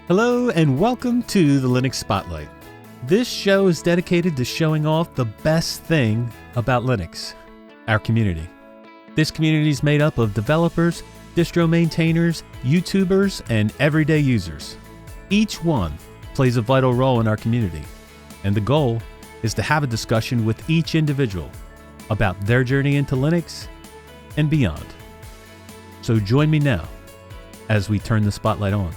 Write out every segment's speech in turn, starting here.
Hello and welcome to the Linux Spotlight. This show is dedicated to showing off the best thing about Linux, our community. This community is made up of developers, distro maintainers, YouTubers, and everyday users. Each one plays a vital role in our community, and the goal is to have a discussion with each individual about their journey into Linux and beyond. So join me now as we turn the spotlight on.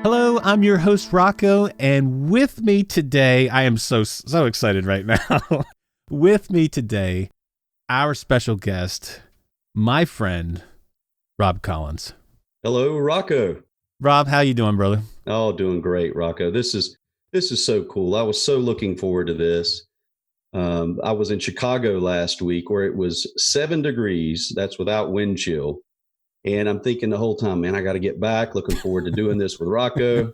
Hello, I'm your host Rocco, and with me today, I am so excited right now. With me today, our special guest, my friend, Rob Collins. Hello, Rocco. Rob, how you doing, brother? Oh, doing great, Rocco. This is so cool. I was so looking forward to this. I was in Chicago last week where it was 7 degrees. That's without wind chill. And I'm thinking the whole time, man, I got to get back. Looking forward to doing this with Rocco.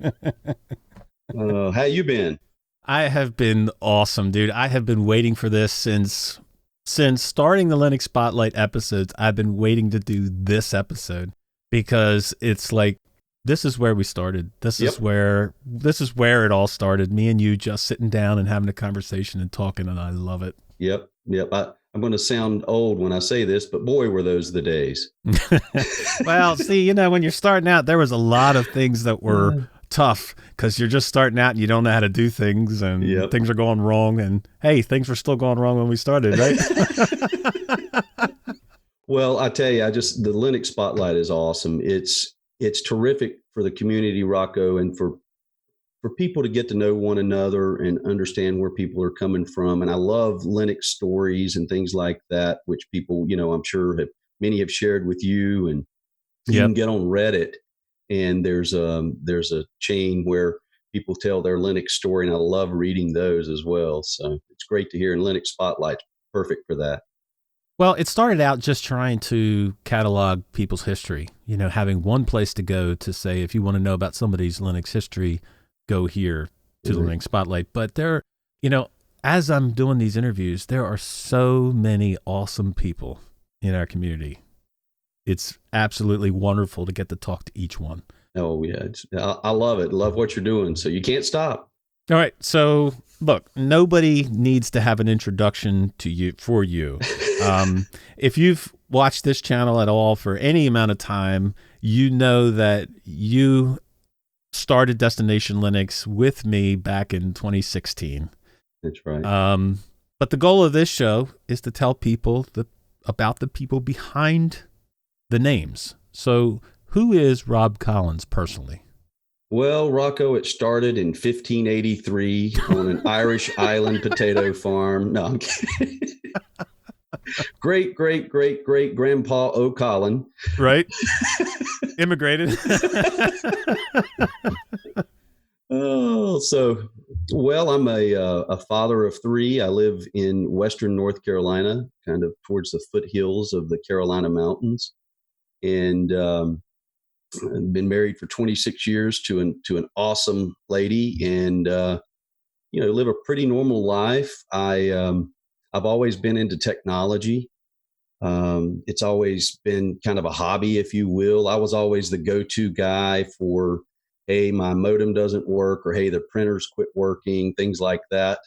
How you been? I have been awesome, dude. I have been waiting for this since starting the Linux Spotlight episodes. I've been waiting to do this episode because it's like, this is where we started. This is where it all started. Me and you just sitting down and having a conversation and talking, and I love it. Yep. I'm going to sound old when I say this, but boy, were those the days. Well, see, when you're starting out, there was a lot of things that were tough because you're just starting out and you don't know how to do things, and things are going wrong. And hey, things were still going wrong when we started, right? Well, I tell you, the Linux Spotlight is awesome. It's terrific for the community, Rocco, and for people to get to know one another and understand where people are coming from. And I love Linux stories and things like that, which people, I'm sure many have shared with you. And you can get on Reddit, and there's a chain where people tell their Linux story, and I love reading those as well. So it's great to hear, and Linux Spotlight's perfect for that. Well, it started out just trying to catalog people's history, having one place to go to say, if you want to know about somebody's Linux history, go here to the Linux Spotlight. But as I'm doing these interviews, there are so many awesome people in our community. It's absolutely wonderful to get to talk to each one. Oh, yeah. I love it. Love what you're doing. So you can't stop. All right. So look, nobody needs to have an introduction to you for you. If you've watched this channel at all for any amount of time, you know that you started Destination Linux with me back in 2016. That's right. But the goal of this show is to tell people about the people behind the names. So who is Rob Collins personally? Well, Rocco, it started in 1583 on an Irish island potato farm. No, I'm kidding. Great grandpa O'Collin. Right. Immigrated. I'm a father of 3. I live in Western North Carolina, kind of towards the foothills of the Carolina Mountains. And I've been married for 26 years to an awesome lady, and live a pretty normal life. I've always been into technology. It's always been kind of a hobby, if you will. I was always the go-to guy for, hey, my modem doesn't work, or hey, the printer's quit working, things like that,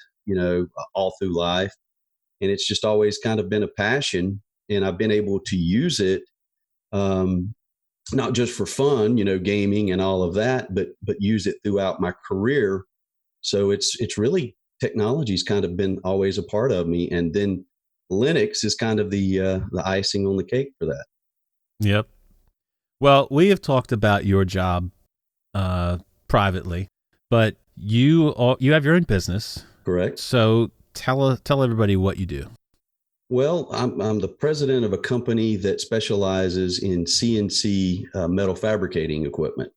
all through life. And it's just always kind of been a passion, and I've been able to use it, not just for fun, gaming and all of that, but use it throughout my career. So it's really, technology's kind of been always a part of me. And then Linux is kind of the icing on the cake for that. Yep. Well, we have talked about your job privately, but you have your own business. Correct. So tell everybody what you do. Well, I'm the president of a company that specializes in CNC metal fabricating equipment,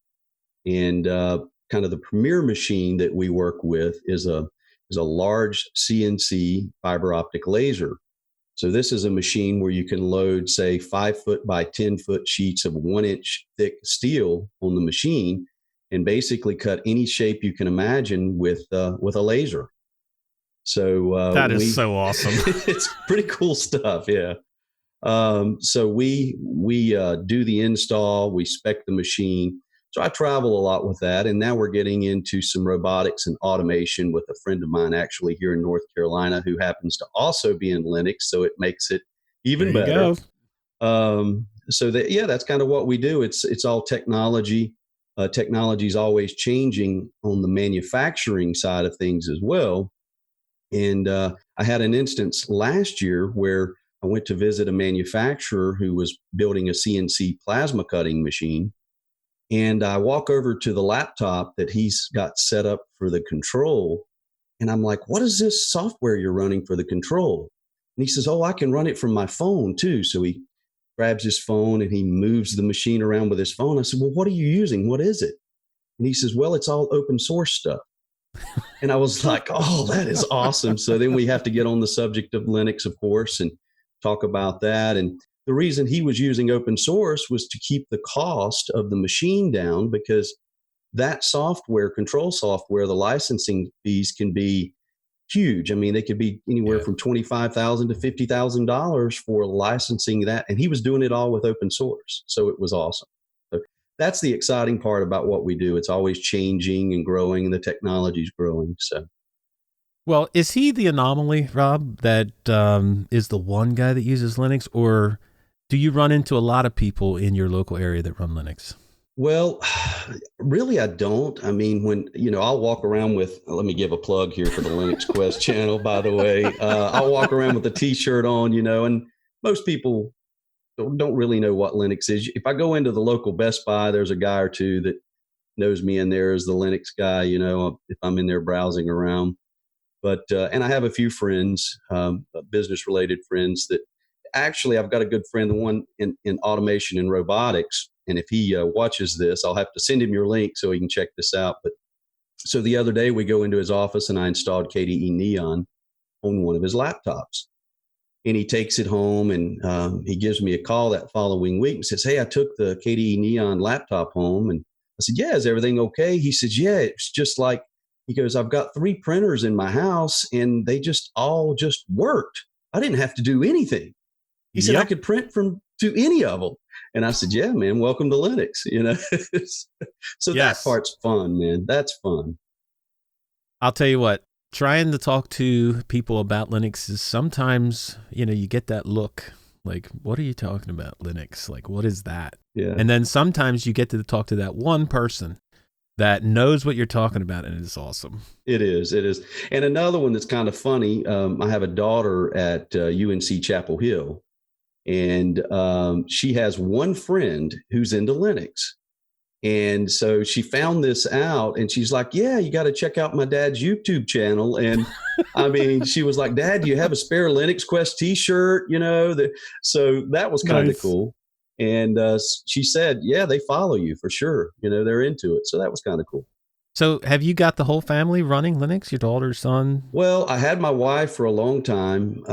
and kind of the premier machine that we work with is a large CNC fiber optic laser. So this is a machine where you can load, say, 5 foot by 10 foot sheets of 1 inch thick steel on the machine, and basically cut any shape you can imagine with a laser. So that is so awesome. It's pretty cool stuff. Yeah. So we do the install, we spec the machine. So I travel a lot with that. And now we're getting into some robotics and automation with a friend of mine actually here in North Carolina who happens to also be in Linux. So it makes it even better. So that, yeah, that's kind of what we do. It's all technology. Technology is always changing on the manufacturing side of things as well. And I had an instance last year where I went to visit a manufacturer who was building a CNC plasma cutting machine. And I walk over to the laptop that he's got set up for the control. And I'm like, what is this software you're running for the control? And he says, oh, I can run it from my phone too. So he grabs his phone and he moves the machine around with his phone. I said, well, what are you using? What is it? And he says, well, it's all open source stuff. And I was like, oh, that is awesome. So then we have to get on the subject of Linux, of course, and talk about that. And the reason he was using open source was to keep the cost of the machine down, because that software, control software, the licensing fees can be huge. I mean, they could be anywhere from $25,000 to $50,000 for licensing that. And he was doing it all with open source. So it was awesome. So that's the exciting part about what we do. It's always changing and growing, and the technology is growing. So. Well, is he the anomaly, Rob, that is the one guy that uses Linux, or do you run into a lot of people in your local area that run Linux? Well, really, I don't. I mean, when, I'll walk around with, let me give a plug here for the Linux Quest channel, by the way. I'll walk around with a t-shirt on, and most people don't really know what Linux is. If I go into the local Best Buy, there's a guy or two that knows me in there as the Linux guy, if I'm in there browsing around. But, and I have a few friends, business related friends that actually, I've got a good friend, the one in automation and robotics. And if he watches this, I'll have to send him your link so he can check this out. But so the other day we go into his office and I installed KDE Neon on one of his laptops. And he takes it home and he gives me a call that following week and says, hey, I took the KDE Neon laptop home. And I said, yeah, is everything okay? He says, yeah, it's just like, he goes, I've got 3 printers in my house and they all just worked. I didn't have to do anything. He said, I could print to any of them. And I said, yeah, man, welcome to Linux, So that part's fun, man. That's fun. I'll tell you what, trying to talk to people about Linux is sometimes, you get that look like, what are you talking about, Linux? Like, what is that? Yeah. And then sometimes you get to talk to that one person that knows what you're talking about, and it's awesome. It is. And another one that's kind of funny, I have a daughter at UNC Chapel Hill, and she has one friend who's into Linux. And so she found this out and she's like, yeah, you got to check out my dad's YouTube channel. And I mean, she was like, Dad, do you have a spare Linux Quest t-shirt? So that was kind of cool. And she said, yeah, they follow you for sure. They're into it. So that was kind of cool. So have you got the whole family running Linux, your daughter, son? Well, I had my wife for a long time.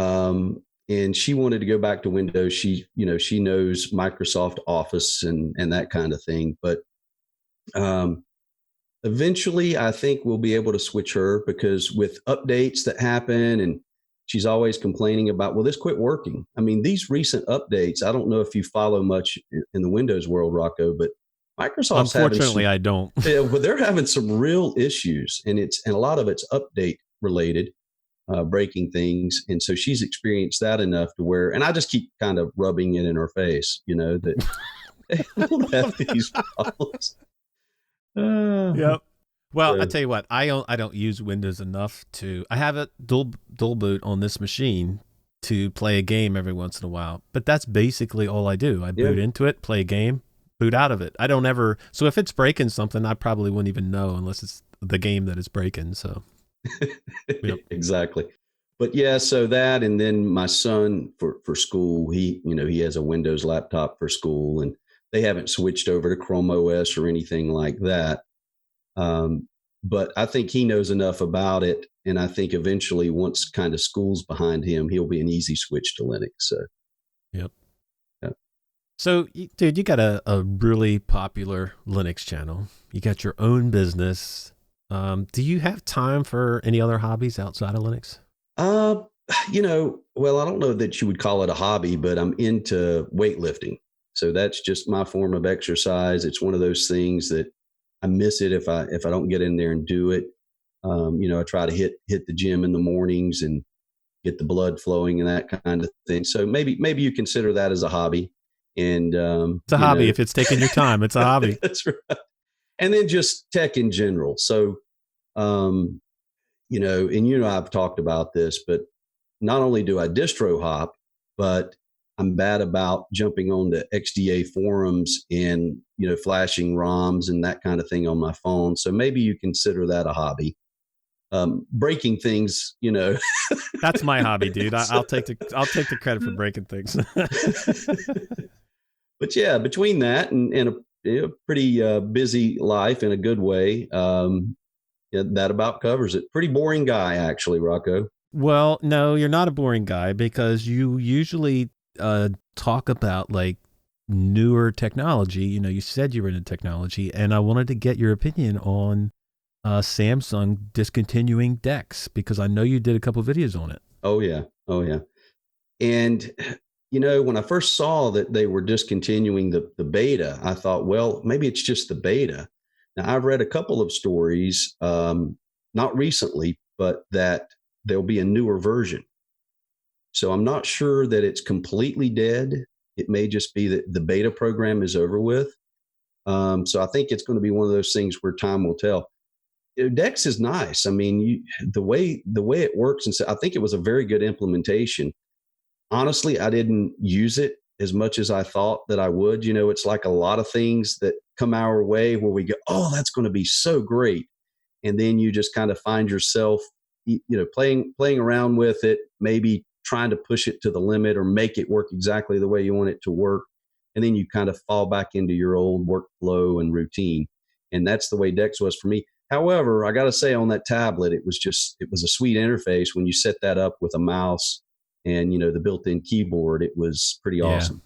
And she wanted to go back to Windows. She knows Microsoft Office and that kind of thing. But eventually, I think we'll be able to switch her, because with updates that happen, and she's always complaining about, well, this quit working. I mean, these recent updates, I don't know if you follow much in the Windows world, Rocco, but Microsoft's unfortunately, I don't. Yeah, but they're having some real issues, and a lot of it's update related. Breaking things. And so she's experienced that enough to where, and I just keep kind of rubbing it in her face, that they don't have these problems. Yep. Well, I tell you what, I don't use Windows enough I have a dual boot on this machine to play a game every once in a while, but that's basically all I do. I boot into it, play a game, boot out of it. I don't ever, so if it's breaking something, I probably wouldn't even know unless it's the game that is breaking. So. Yep. Exactly. But yeah, so that, and then my son for school, he has a Windows laptop for school, and they haven't switched over to Chrome OS or anything like that. But I think he knows enough about it, and I think eventually, once kind of school's behind him, he'll be an easy switch to Linux. So, yep. So, dude, you got a really popular Linux channel. You got your own business. Do you have time for any other hobbies outside of Linux? Uh, well, I don't know that you would call it a hobby, but I'm into weightlifting. So that's just my form of exercise. It's one of those things that I miss it if I don't get in there and do it. I try to hit the gym in the mornings and get the blood flowing and that kind of thing. So maybe you consider that as a hobby. And It's a hobby. If it's taking your time, it's a hobby. that's right. And then just tech in general. So um, and I've talked about this, but not only do I distro hop, but I'm bad about jumping on the XDA forums and flashing ROMs and that kind of thing on my phone. So maybe you consider that a hobby. Breaking things, That's my hobby, dude. So, I'll take the credit for breaking things. but yeah, between that and a pretty busy life in a good way, yeah, that about covers it. Pretty boring guy, actually, Rocco. Well, no, you're not a boring guy because you usually talk about like newer technology. You said you were into technology, and I wanted to get your opinion on Samsung discontinuing DeX because I know you did a couple videos on it. Oh yeah, oh yeah. And when I first saw that they were discontinuing the beta, I thought, well, maybe it's just the beta. Now I've read a couple of stories, not recently, but that there'll be a newer version. So I'm not sure that it's completely dead. It may just be that the beta program is over with. So I think it's going to be one of those things where time will tell. Dex is nice. I mean, the way it works, and so I think it was a very good implementation. Honestly, I didn't use it as much as I thought that I would. It's like a lot of things that come our way where we go, oh, that's going to be so great, and then you just kind of find yourself, playing around with it, maybe trying to push it to the limit or make it work exactly the way you want it to work, and then you kind of fall back into your old workflow and routine. And that's the way Dex was for me. However, I got to say, on that tablet, it was a sweet interface when you set that up with a mouse and the built-in keyboard. It was pretty Yeah. awesome.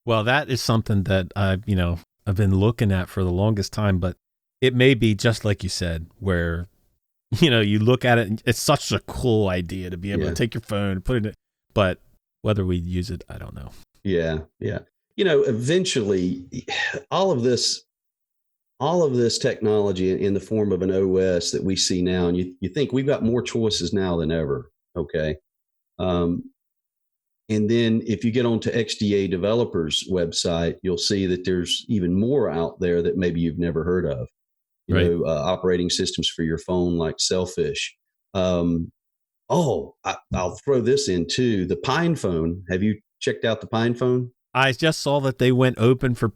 Well, that is something that I've been looking at for the longest time, but it may be just like you said, where you look at it and it's such a cool idea to be able to take your phone and put it in it, but whether we use it, I don't know. Yeah, yeah. Eventually, all of this technology in the form of an OS that we see now, and you think we've got more choices now than ever. Okay. Um, and then if you get onto XDA developers website, you'll see that there's even more out there that maybe you've never heard of. Right. Operating systems for your phone like Selfish. I'll throw this in too. The Pine phone. Have you checked out the Pine phone? I just saw that they went open for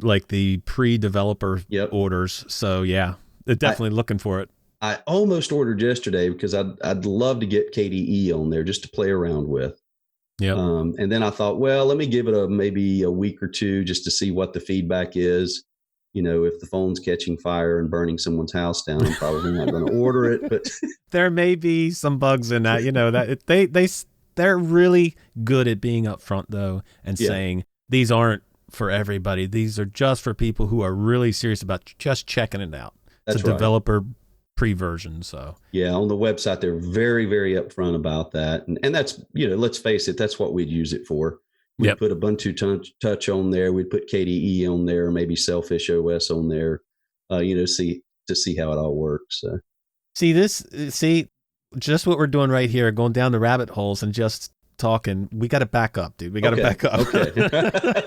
like the pre-developer Yep. orders. So yeah, they're definitely looking for it. I almost ordered yesterday because I'd love to get KDE on there just to play around with. Yep. And then I thought, well, let me give it maybe a week or two just to see what the feedback is. If the phone's catching fire and burning someone's house down, I'm probably not going to order it. But there may be some bugs in that. That they're really good at being upfront though and saying these aren't for everybody. These are just for people who are really serious about just checking it out. That's it's a developer pre-version. So yeah, on the website they're very, very upfront about that, and that's let's face it, that's what we'd use it for. We'd put Ubuntu Touch on there. We'd put KDE on there, maybe Selfish OS on there. See how it all works. See just what we're doing right here, going down the rabbit holes and just talking. We got to back up, dude. We got to back up. Okay.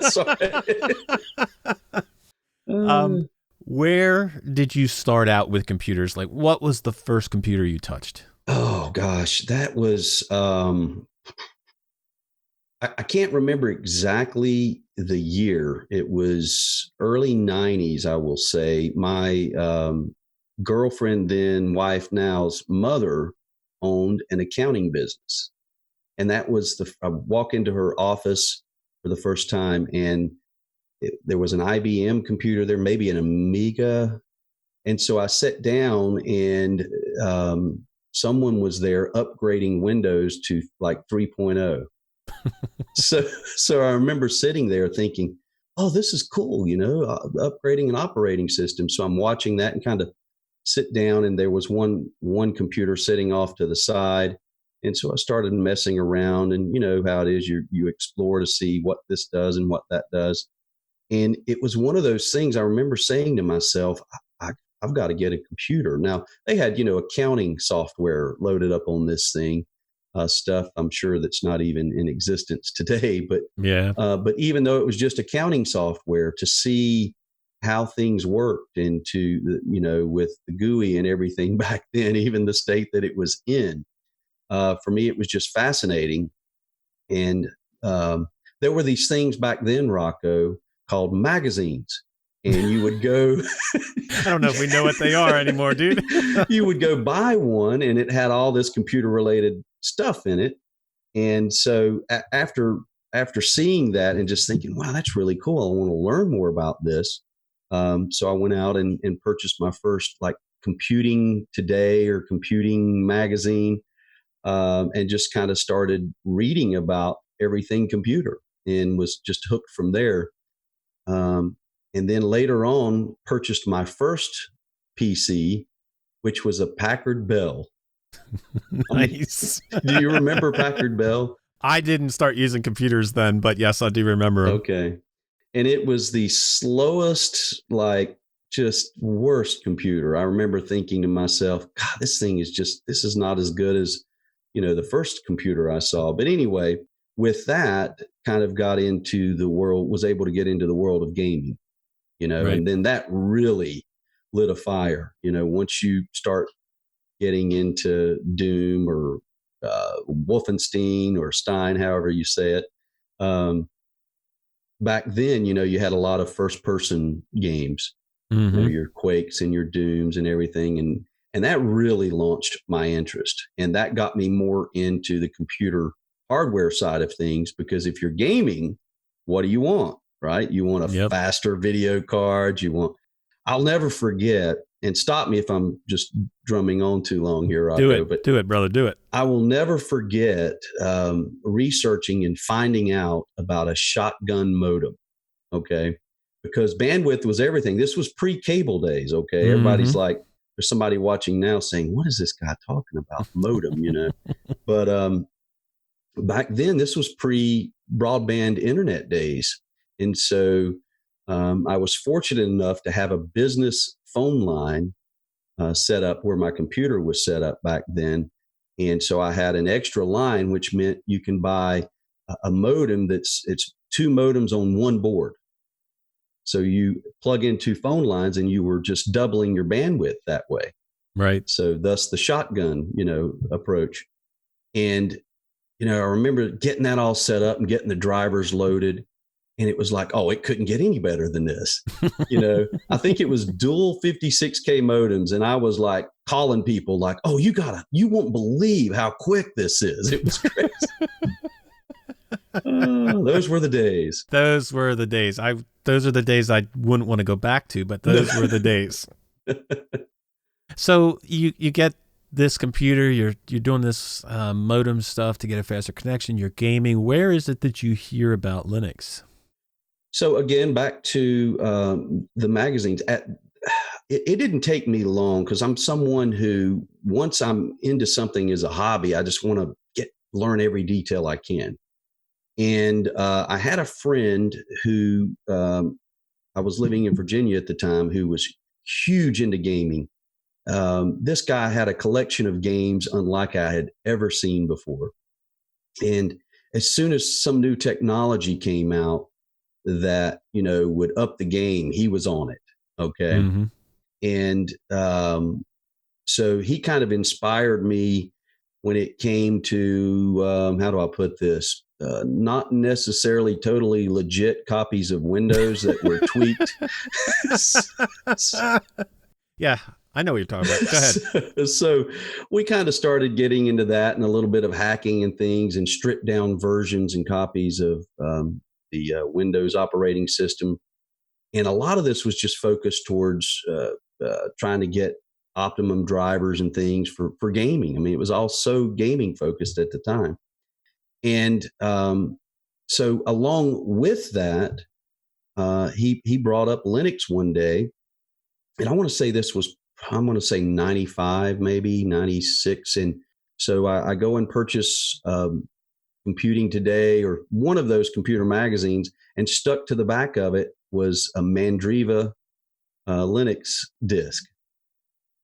Sorry. Where did you start out with computers? Like, what was the first computer you touched? Oh gosh, that was I can't remember exactly the year. It was early 90s, I will say. My girlfriend, then wife now's mother, owned an accounting business. And that was I walk into her office for the first time, and there was an IBM computer there, maybe an Amiga. And so I sat down, and someone was there upgrading Windows to like 3.0. So I remember sitting there thinking, oh, this is cool, upgrading an operating system. So I'm watching that and kind of sit down, and there was one computer sitting off to the side. And so I started messing around, and you know how it is, you explore to see what this does and what that does. And it was one of those things I remember saying to myself, I, I've got to get a computer. Now, they had, accounting software loaded up on this thing, stuff I'm sure that's not even in existence today. But Yeah. but even though it was just accounting software, to see how things worked, and to, with the GUI and everything back then, even the state that it was in, for me, it was just fascinating. And there were these things back then, Rocco, called magazines. And you would go, I don't know if we know what they are anymore, dude. you would go buy one, and it had all this computer related stuff in it. And so after seeing that and just thinking, wow, that's really cool, I want to learn more about this. So I went out and purchased my first like Computing Today or Computing magazine, and just kind of started reading about everything computer, and was just hooked from there. And then later on, purchased my first PC, which was a Packard Bell. Nice. Do you remember Packard Bell? I didn't start using computers then, but yes, I do remember 'em. Okay. And it was the slowest, like just worst computer. I remember thinking to myself, God, this is not as good as, the first computer I saw. But anyway, with that, kind of was able to get into the world of gaming, Right. and then that really lit a fire. Once you start getting into Doom or Wolfenstein or Stein, however you say it. Back then, you had a lot of first person games, Mm-hmm. your Quakes and your Dooms and everything. And that really launched my interest. And that got me more into the computer hardware side of things, because if you're gaming, what do you want, right? You want a faster video card. I'll never forget, and stop me if I'm just drumming on too long here, Rocco. Do it, brother. Do it. I will never forget researching and finding out about a shotgun modem. Okay. Because bandwidth was everything. This was pre-cable days. Okay. Mm-hmm. Everybody's like, there's somebody watching now saying, what is this guy talking about? Modem, But back then, this was pre-broadband internet days. And so I was fortunate enough to have a business phone line set up where my computer was set up back then. And so I had an extra line, which meant you can buy a modem it's two modems on one board. So you plug in two phone lines, and you were just doubling your bandwidth that way. Right. So thus the shotgun, approach. And, I remember getting that all set up and getting the drivers loaded. And it was like, oh, it couldn't get any better than this. I think it was dual 56K modems. And I was like calling people like, oh, you won't believe how quick this is. It was crazy. Those were the days. Those were the days. Those are the days I wouldn't want to go back to, but those were the days. So you get this computer, you're doing this modem stuff to get a faster connection, you're gaming. Where is it that you hear about Linux? So again, back to the magazines. It didn't take me long, because I'm someone who, once I'm into something as a hobby, I just want to learn every detail I can. And I had a friend who, I was living in Virginia at the time, who was huge into gaming. This guy had a collection of games unlike I had ever seen before. And as soon as some new technology came out that, would up the game, he was on it. Okay. Mm-hmm. And so he kind of inspired me when it came to, how do I put this? Not necessarily totally legit copies of Windows that were tweaked. Yeah, I know what you're talking about. Go ahead. So we kind of started getting into that, and a little bit of hacking and things, and stripped down versions and copies of the Windows operating system. And a lot of this was just focused towards trying to get optimum drivers and things for gaming. I mean, it was all so gaming focused at the time. And so along with that, he brought up Linux one day, and I want to say this was, I'm going to say 95, maybe 96. And so I go and purchase Computing Today or one of those computer magazines, and stuck to the back of it was a Mandriva Linux disk,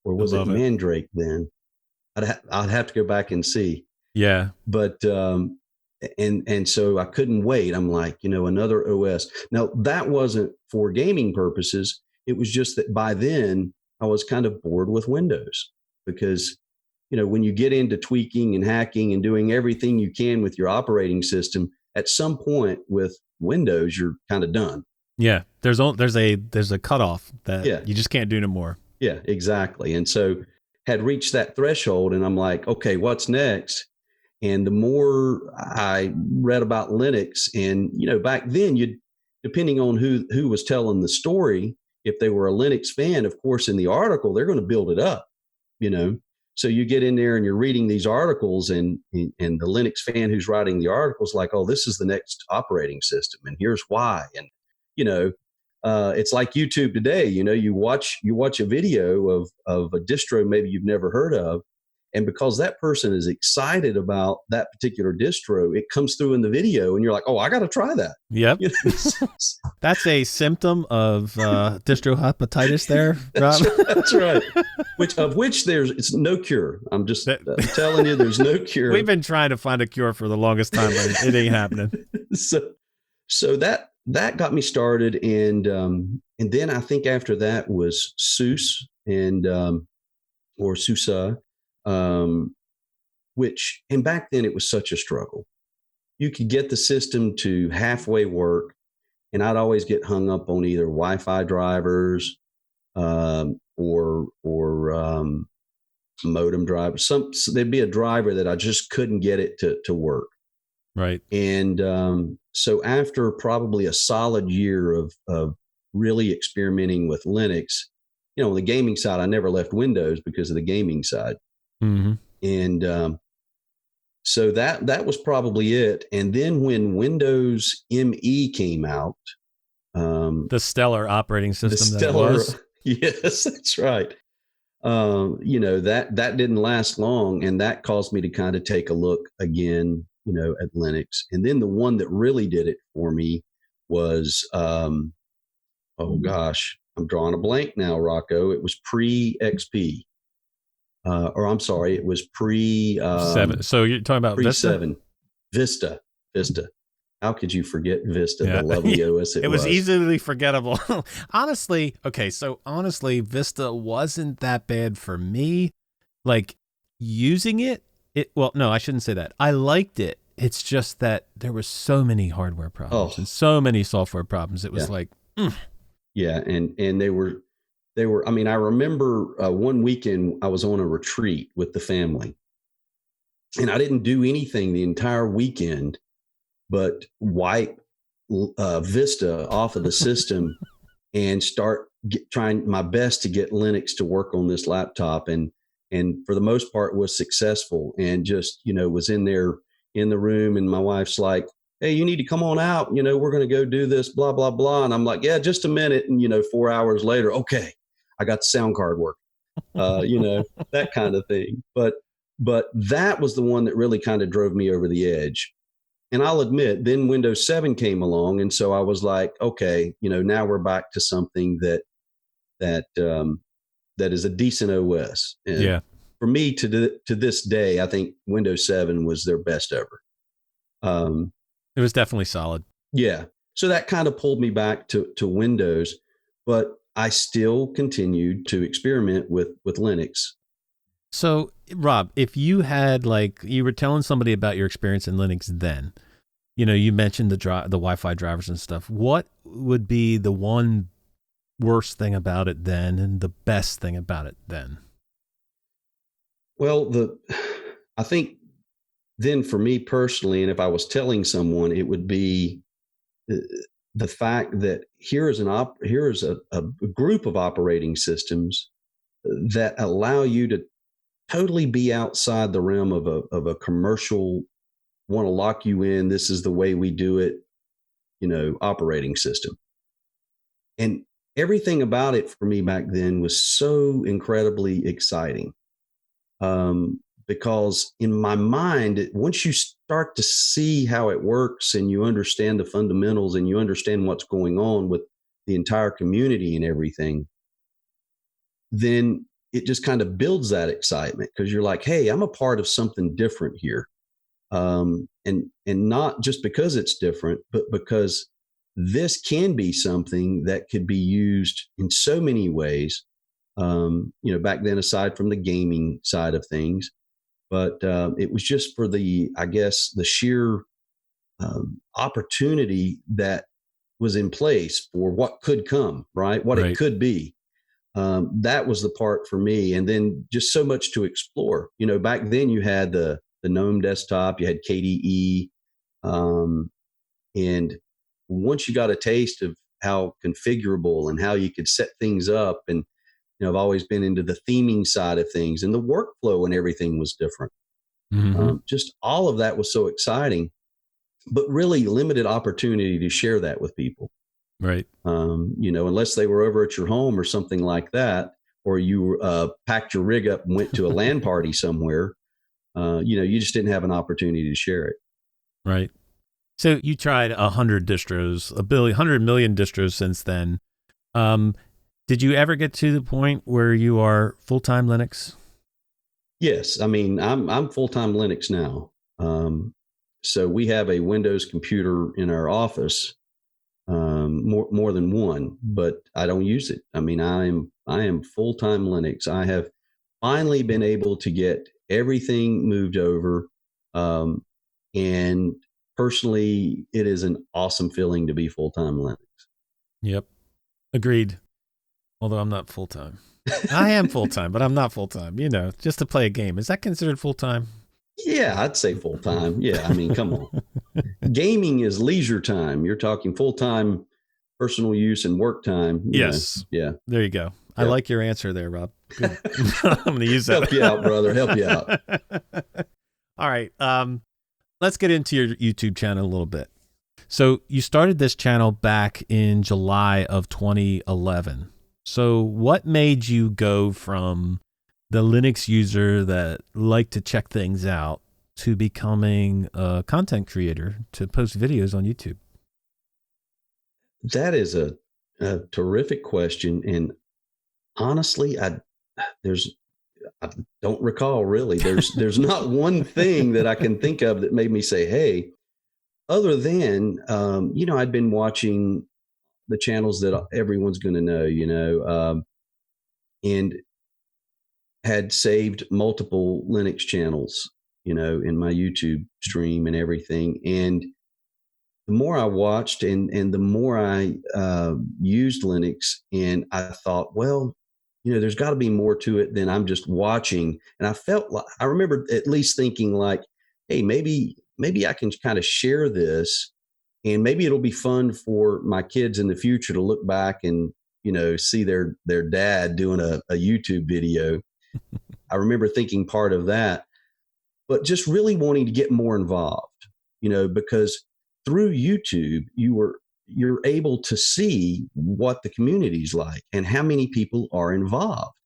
or was it Mandrake then? I'd have to go back and see. Yeah. But and so I couldn't wait. I'm like, another OS. Now that wasn't for gaming purposes. It was just that by then I was kind of bored with Windows, because when you get into tweaking and hacking and doing everything you can with your operating system, at some point with Windows, you're kind of done. Yeah. There's a cutoff that you just can't do no more. Yeah, exactly. And so had reached that threshold, and I'm like, okay, what's next? And the more I read about Linux, and, back then depending on who was telling the story, if they were a Linux fan, of course, in the article, they're going to build it up, So you get in there and you're reading these articles, and the Linux fan who's writing the articles like, oh, this is the next operating system, and here's why. And, it's like YouTube today. You watch a video of a distro maybe you've never heard of, and because that person is excited about that particular distro, it comes through in the video, and you're like, oh, I got to try that. Yep. That's a symptom of distro hepatitis there, Rob. That's right. Which it's no cure. I'm just telling you, there's no cure. We've been trying to find a cure for the longest time, but it ain't happening. So that got me started. And then I think after that was SUSE or SUSE. Which, and back then it was such a struggle. You could get the system to halfway work, and I'd always get hung up on either Wi-Fi drivers, or modem drivers. So there'd be a driver that I just couldn't get it to work. Right. And so after probably a solid year of really experimenting with Linux, on the gaming side, I never left Windows because of the gaming side. Mm-hmm. And so that was probably it. And then when Windows ME came out, the stellar operating system that was. Yes, that's right. That didn't last long, and that caused me to kind of take a look again, at Linux. And then the one that really did it for me was, oh gosh, I'm drawing a blank now, Rocco. It was pre-XP. Or I'm sorry, it was pre 7. So you're talking about Vista? Vista. How could you forget Vista, the lovely OS it was? It was easily forgettable. Honestly, Vista wasn't that bad for me. Like, using it, well, no, I shouldn't say that. I liked it. It's just that there were so many hardware problems and so many software problems. It was Yeah, and they were, I mean, I remember one weekend I was on a retreat with the family, and I didn't do anything the entire weekend but wipe Vista off of the system and start trying my best to get Linux to work on this laptop. And for the most part was successful, and just, was in there in the room, and my wife's like, hey, you need to come on out. We're going to go do this, blah, blah, blah. And I'm like, yeah, just a minute. And, 4 hours later, okay, I got the sound card working, that kind of thing. But that was the one that really kind of drove me over the edge. And I'll admit, then Windows 7 came along. And so I was like, okay, now we're back to something that is a decent OS. And for me, to this day, I think Windows 7 was their best ever. It was definitely solid. Yeah. So that kind of pulled me back to Windows, but I still continued to experiment with Linux. So, Rob, if you had, you were telling somebody about your experience in Linux then, you mentioned the Wi-Fi drivers and stuff. What would be the one worst thing about it then and the best thing about it then? Well, I think then for me personally, and if I was telling someone, it would be the fact that here is a group of operating systems that allow you to totally be outside the realm of a commercial want to lock you in. This is the way we do it, operating system. And everything about it for me back then was so incredibly exciting. Because in my mind, once you start to see how it works and you understand the fundamentals and you understand what's going on with the entire community and everything, then it just kind of builds that excitement because you're like, hey, I'm a part of something different here. And not just because it's different, but because this can be something that could be used in so many ways. Back then, aside from the gaming side of things, but it was just for the sheer opportunity that was in place for what could come, right? What it could be. That was the part for me. And then just so much to explore. Back then you had the GNOME desktop, you had KDE. And once you got a taste of how configurable and how you could set things up, and I've always been into the theming side of things, and the workflow and everything was different. Mm-hmm. Just all of that was so exciting, but really limited opportunity to share that with people. Right. Unless they were over at your home or something like that, or you packed your rig up and went to a LAN party somewhere, you just didn't have an opportunity to share it. Right. So you tried 100 distros, 100 million distros since then. Did you ever get to the point where you are full-time Linux? Yes. I mean, I'm full-time Linux now. So we have a Windows computer in our office, more than one, but I don't use it. I mean, I am full-time Linux. I have finally been able to get everything moved over. And personally, it is an awesome feeling to be full-time Linux. Yep. Agreed. Although I'm not full-time. I am full-time, but I'm not full-time, just to play a game. Is that considered full-time? Yeah, I'd say full-time. Yeah. I mean, come on. Gaming is leisure time. You're talking full-time personal use and work time. Yes. Yeah. There you go. Yep. I like your answer there, Rob. Good. I'm going to use that. Help you out, brother. Help you out. All right. Let's get into your YouTube channel a little bit. So you started this channel back in July of 2011. So what made you go from the Linux user that liked to check things out to becoming a content creator to post videos on YouTube? That is a terrific question. And honestly, I don't recall really. There's not one thing that I can think of that made me say, hey, other than, I'd been watching the channels that everyone's going to know, and had saved multiple Linux channels, in my YouTube stream and everything. And the more I watched and the more I used Linux, and I thought, well, there's got to be more to it than I'm just watching. And I remember at least thinking like, hey, maybe I can kind of share this, and maybe it'll be fun for my kids in the future to look back and, see their dad doing a YouTube video. I remember thinking part of that, but just really wanting to get more involved, because through YouTube, you're able to see what the community's like and how many people are involved.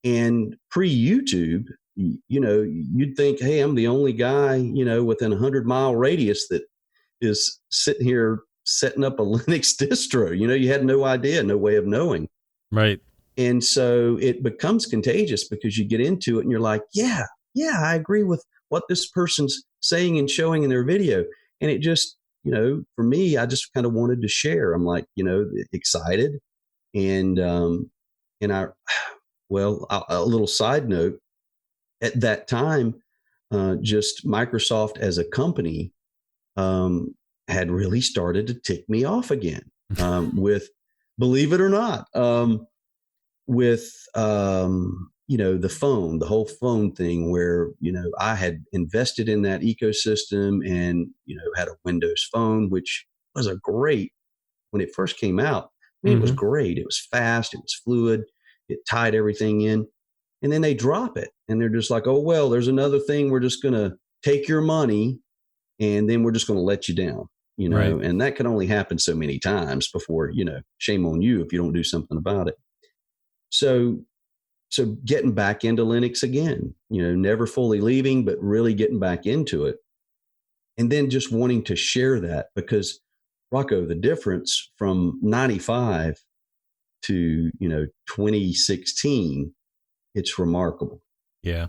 And pre-YouTube, you'd think, hey, I'm the only guy, within 100-mile radius that is sitting here setting up a Linux distro. You had no idea, no way of knowing. Right. And so it becomes contagious because you get into it and you're like, yeah, I agree with what this person's saying and showing in their video. And it just, for me, I just kind of wanted to share. I'm like, excited. And a little side note, at that time, just Microsoft as a company had really started to tick me off again with, believe it or not, with the whole phone thing where, I had invested in that ecosystem and, had a Windows phone, which was when it first came out. I mean, It was great. It was fast. It was fluid. It tied everything in. And then they drop it and they're just like, oh, well, there's another thing. We're just going to take your money and then we're just going to let you down, Right. and that can only happen so many times before, shame on you if you don't do something about it. So getting back into Linux again, never fully leaving, but really getting back into it. And then just wanting to share that, because Rocco, the difference from 95 to, 2016, it's remarkable. Yeah.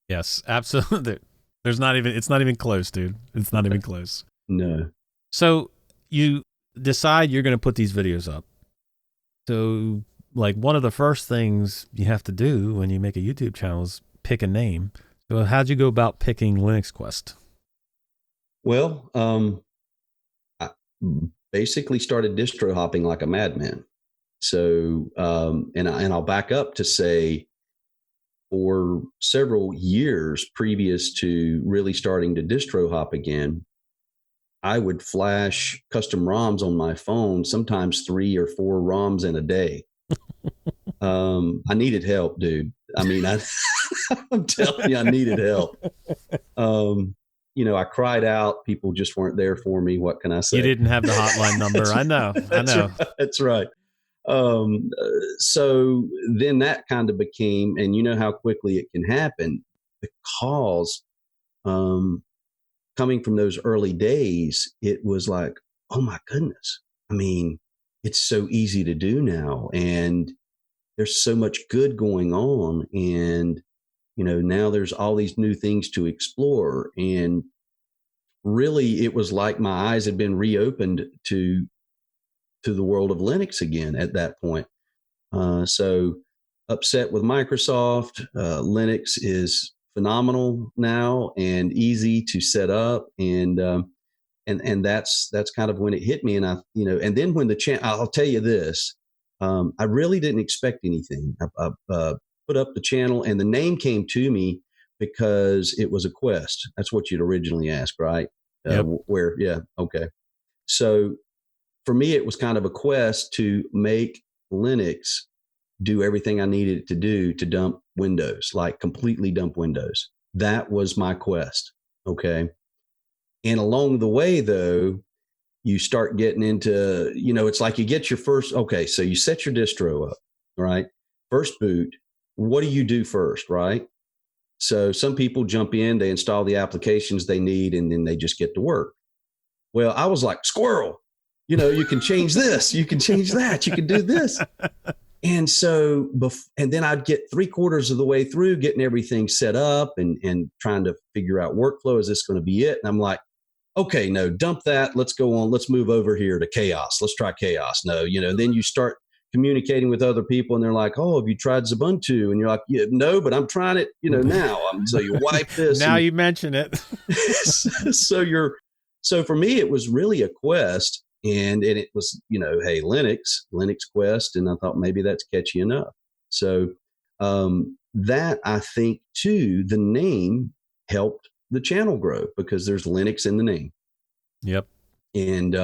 Yes, absolutely. It's not even close, dude. It's not even close. No. So you decide you're going to put these videos up. So like one of the first things you have to do when you make a YouTube channel is pick a name. So how'd you go about picking Linux Quest? Well, I basically started distro hopping like a madman. So, and I'll back up to say, for several years previous to really starting to distro hop again, I would flash custom ROMs on my phone, sometimes 3 or 4 ROMs in a day. I needed help, dude. I mean, I'm telling you, I needed help. I cried out. People just weren't there for me. What can I say? You didn't have the hotline number. I know. That's right. So then that kind of became, and you know how quickly it can happen, because coming from those early days, it was like, oh my goodness. I mean, it's so easy to do now, and there's so much good going on. And, now there's all these new things to explore. And really, it was like my eyes had been reopened to the world of Linux again at that point. So upset with Microsoft. Linux is phenomenal now and easy to set up, and that's kind of when it hit me. And and then when I'll tell you this, I really didn't expect anything. I put up the channel, and the name came to me because it was a quest. That's what you'd originally ask, right? Yep. Where? Yeah. Okay. So for me, it was kind of a quest to make Linux do everything I needed it to do to dump Windows, like completely dump Windows. That was my quest. Okay. And along the way, though, you start getting into, it's like you get your first, okay, so you set your distro up, right? First boot. What do you do first, right? So some people jump in, they install the applications they need, and then they just get to work. Well, I was like, squirrel. You can change this, you can change that, you can do this. And so, and then I'd get 3/4 of the way through getting everything set up and trying to figure out workflow. Is this going to be it? And I'm like, okay, no, dump that. Let's go on. Let's move over here to chaos. Let's try chaos. No, then you start communicating with other people, and they're like, oh, have you tried Ubuntu? And you're like, yeah, no, but I'm trying it, now. So you wipe this. Now you mention it. So for me, it was really a quest. And it was, hey, Linux Quest. And I thought maybe that's catchy enough. So that, I think, too, the name helped the channel grow because there's Linux in the name. Yep. And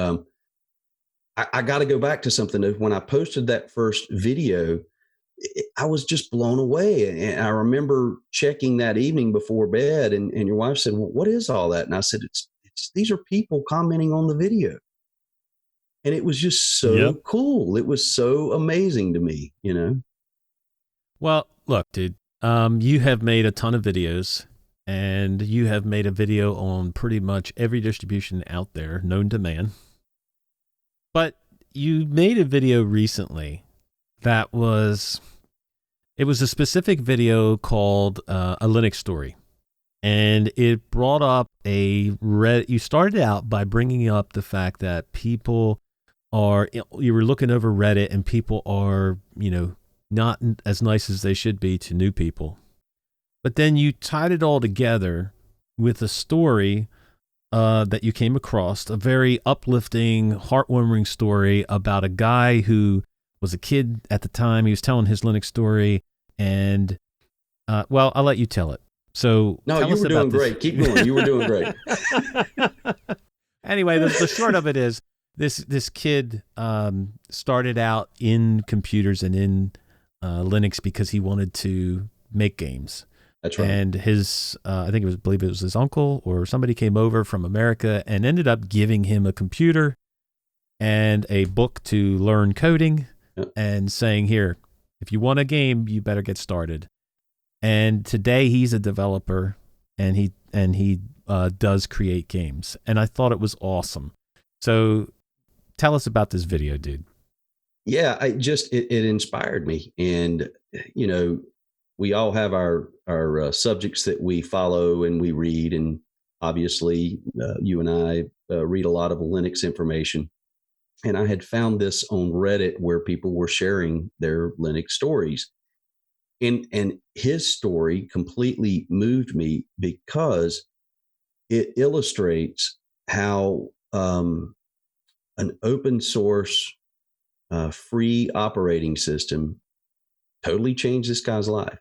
I got to go back to something. When I posted that first video, I was just blown away. And I remember checking that evening before bed, and your wife said, well, what is all that? And I said, these are people commenting on the video. And it was just so cool. It was so amazing to me, Well, look, dude, you have made a ton of videos, and you have made a video on pretty much every distribution out there known to man. But you made a video recently it was a specific video called A Linux Story. And it brought up you started out by bringing up the fact that you were looking over Reddit, and people are, not as nice as they should be to new people. But then you tied it all together with a story that you came across, a very uplifting, heartwarming story about a guy who was a kid at the time. He was telling his Linux story, and well, I'll let you tell it. So no, you were doing great. Keep going. You were doing great. Anyway, the short of it is, this kid started out in computers and in Linux because he wanted to make games. That's right. And his, I think I believe it was his uncle or somebody came over from America and ended up giving him a computer and a book to learn coding Yep. and saying, here, if you want a game, you better get started. And today he's a developer and he does create games. And I thought it was awesome. So tell us about this video, dude. Yeah, it inspired me. And, you know, we all have our subjects that we follow and we read. And obviously, you and I read a lot of Linux information. And I had found this on Reddit where people were sharing their Linux stories. And his story completely moved me because it illustrates how an open source free operating system totally changed this guy's life.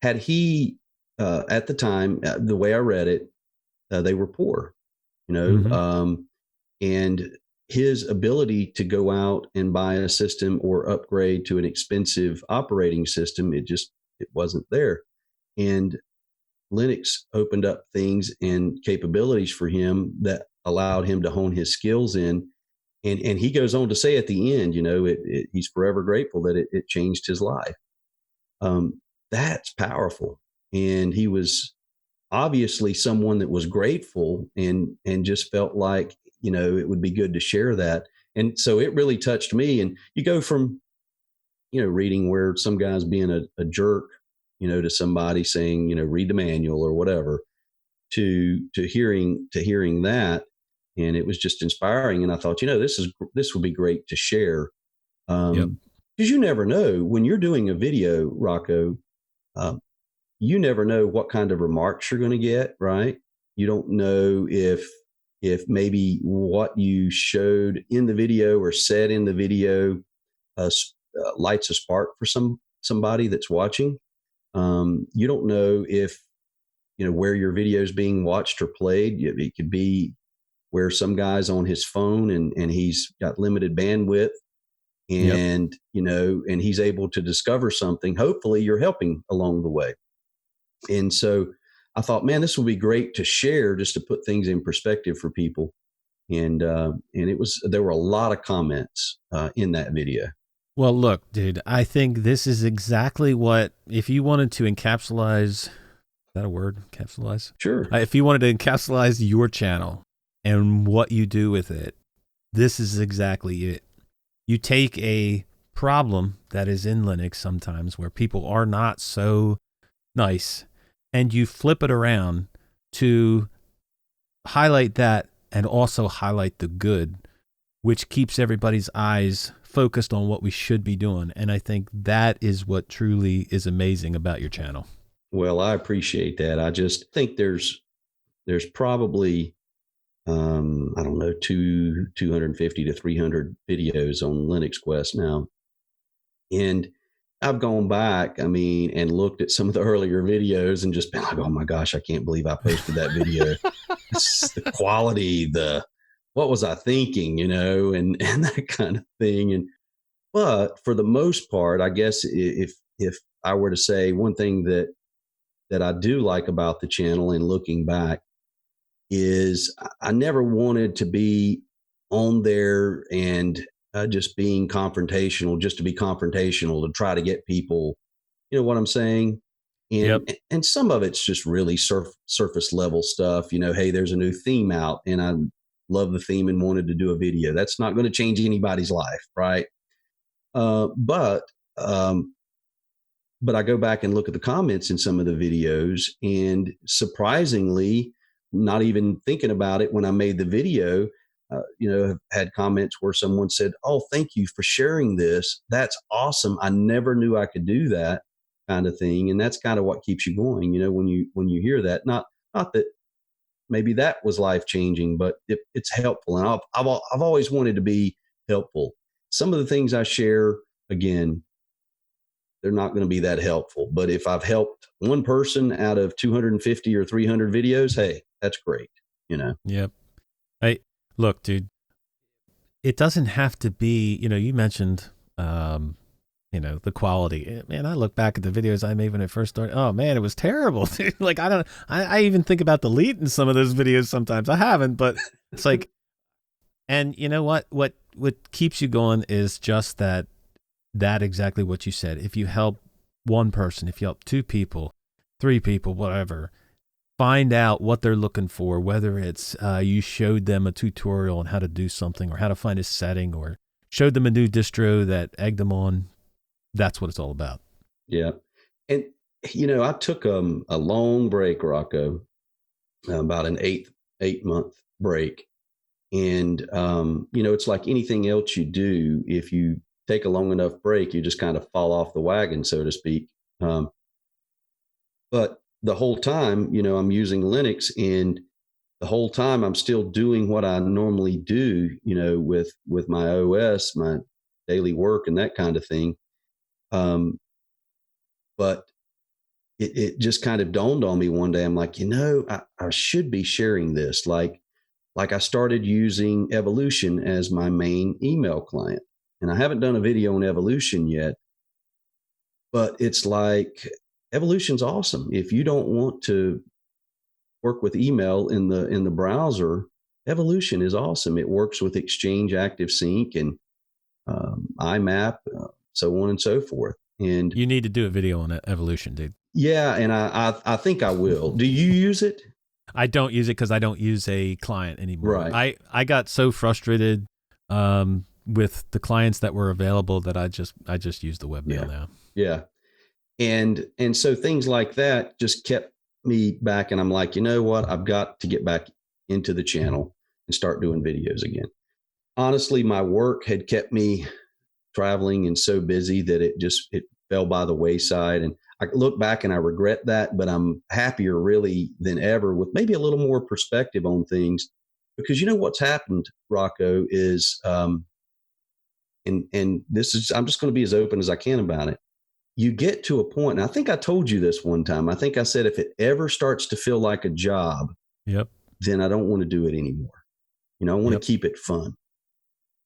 Had he, at the time, the way I read it, they were poor, you know, and his ability to go out and buy a system or upgrade to an expensive operating system, it wasn't there. And Linux opened up things and capabilities for him that allowed him to hone his skills in. And he goes on to say at the end, you know, he's forever grateful that it changed his life. That's powerful. And he was obviously someone that was grateful and just felt like, you know, it would be good to share that. And so it really touched me. And you go from, you know, reading where some guy's being a jerk, you know, to somebody saying, you know, read the manual or whatever, to hearing that. And it was just inspiring. And I thought, you know, this would be great to share. Because you never know when you're doing a video, Rocco, you never know what kind of remarks you're going to get, right? You don't know if maybe what you showed in the video or said in the video lights a spark for somebody that's watching. You don't know if, you know, where your video is being watched or played. It could be where some guy's on his phone and he's got limited bandwidth and, you know, and he's able to discover something. Hopefully you're helping along the way. And so I thought, man, this would be great to share just to put things in perspective for people. And there were a lot of comments in that video. Well, look, dude, I think this is exactly what, if you wanted to encapsulize, is that a word? Encapsulize? Sure. If you wanted to encapsulize your channel and what you do with it, this is exactly it. You take a problem that is in Linux sometimes where people are not so nice, and you flip it around to highlight that and also highlight the good, which keeps everybody's eyes focused on what we should be doing. And I think that is what truly is amazing about your channel. Well, I appreciate that. I just think there's probably, I don't know, 250 to 300 videos on Linux Quest now. And I've gone back, I mean, and looked at some of the earlier videos and just been like, oh my gosh, I can't believe I posted that video. It's the quality, what was I thinking, you know, and that kind of thing. But for the most part, I guess if I were to say one thing that I do like about the channel and looking back is I never wanted to be on there and just being confrontational, just to be confrontational, to try to get people, you know what I'm saying? And some of it's just really surface level stuff. You know, hey, there's a new theme out and I love the theme and wanted to do a video. That's not going to change anybody's life, right? But I go back and look at the comments in some of the videos, and surprisingly, not even thinking about it when I made the video, you know, I've had comments where someone said, "Oh, thank you for sharing this. That's awesome. I never knew I could do that," kind of thing. And that's kind of what keeps you going, you know, when you hear that. Not that maybe that was life changing, but it's helpful. And I've always wanted to be helpful. Some of the things I share, again, they're not going to be that helpful. But if I've helped one person out of 250 or 300 videos, hey, that's great, you know? Yep. Hey, look, dude, it doesn't have to be, you know, you mentioned, the quality. Man, I look back at the videos I made when I first started. Oh man, it was terrible. Dude. Like I even think about deleting some of those videos sometimes. I haven't, but it's like, and you know what keeps you going is just that exactly what you said. If you help one person, if you help 2 people, 3 people, whatever, find out what they're looking for, whether it's you showed them a tutorial on how to do something or how to find a setting, or showed them a new distro that egged them on. That's what it's all about. Yeah. And, I took a long break, Rocco, about an 8-month break. And, it's like anything else you do. If you take a long enough break, you just kind of fall off the wagon, so to speak. But the whole time, I'm using Linux, and the whole time I'm still doing what I normally do, with my OS, my daily work and that kind of thing. But it just kind of dawned on me one day. I'm like, I should be sharing this. Like I started using Evolution as my main email client, and I haven't done a video on Evolution yet, but it's like Evolution's awesome. If you don't want to work with email in the browser, Evolution is awesome. It works with Exchange Active Sync and IMAP, so on and so forth. And you need to do a video on Evolution, dude. Yeah, and I think I will. Do you use it? I don't use it because I don't use a client anymore. Right. I got so frustrated with the clients that were available that I just use the webmail now. Yeah. And so things like that just kept me back, and I'm like, you know what? I've got to get back into the channel and start doing videos again. Honestly, my work had kept me traveling and so busy that it fell by the wayside. And I look back and I regret that, but I'm happier really than ever with maybe a little more perspective on things, because what's happened, Rocco, is, and this is, I'm just going to be as open as I can about it. You get to a point, and I think I told you this one time. I think I said, if it ever starts to feel like a job, yep, then I don't want to do it anymore. I want to keep it fun.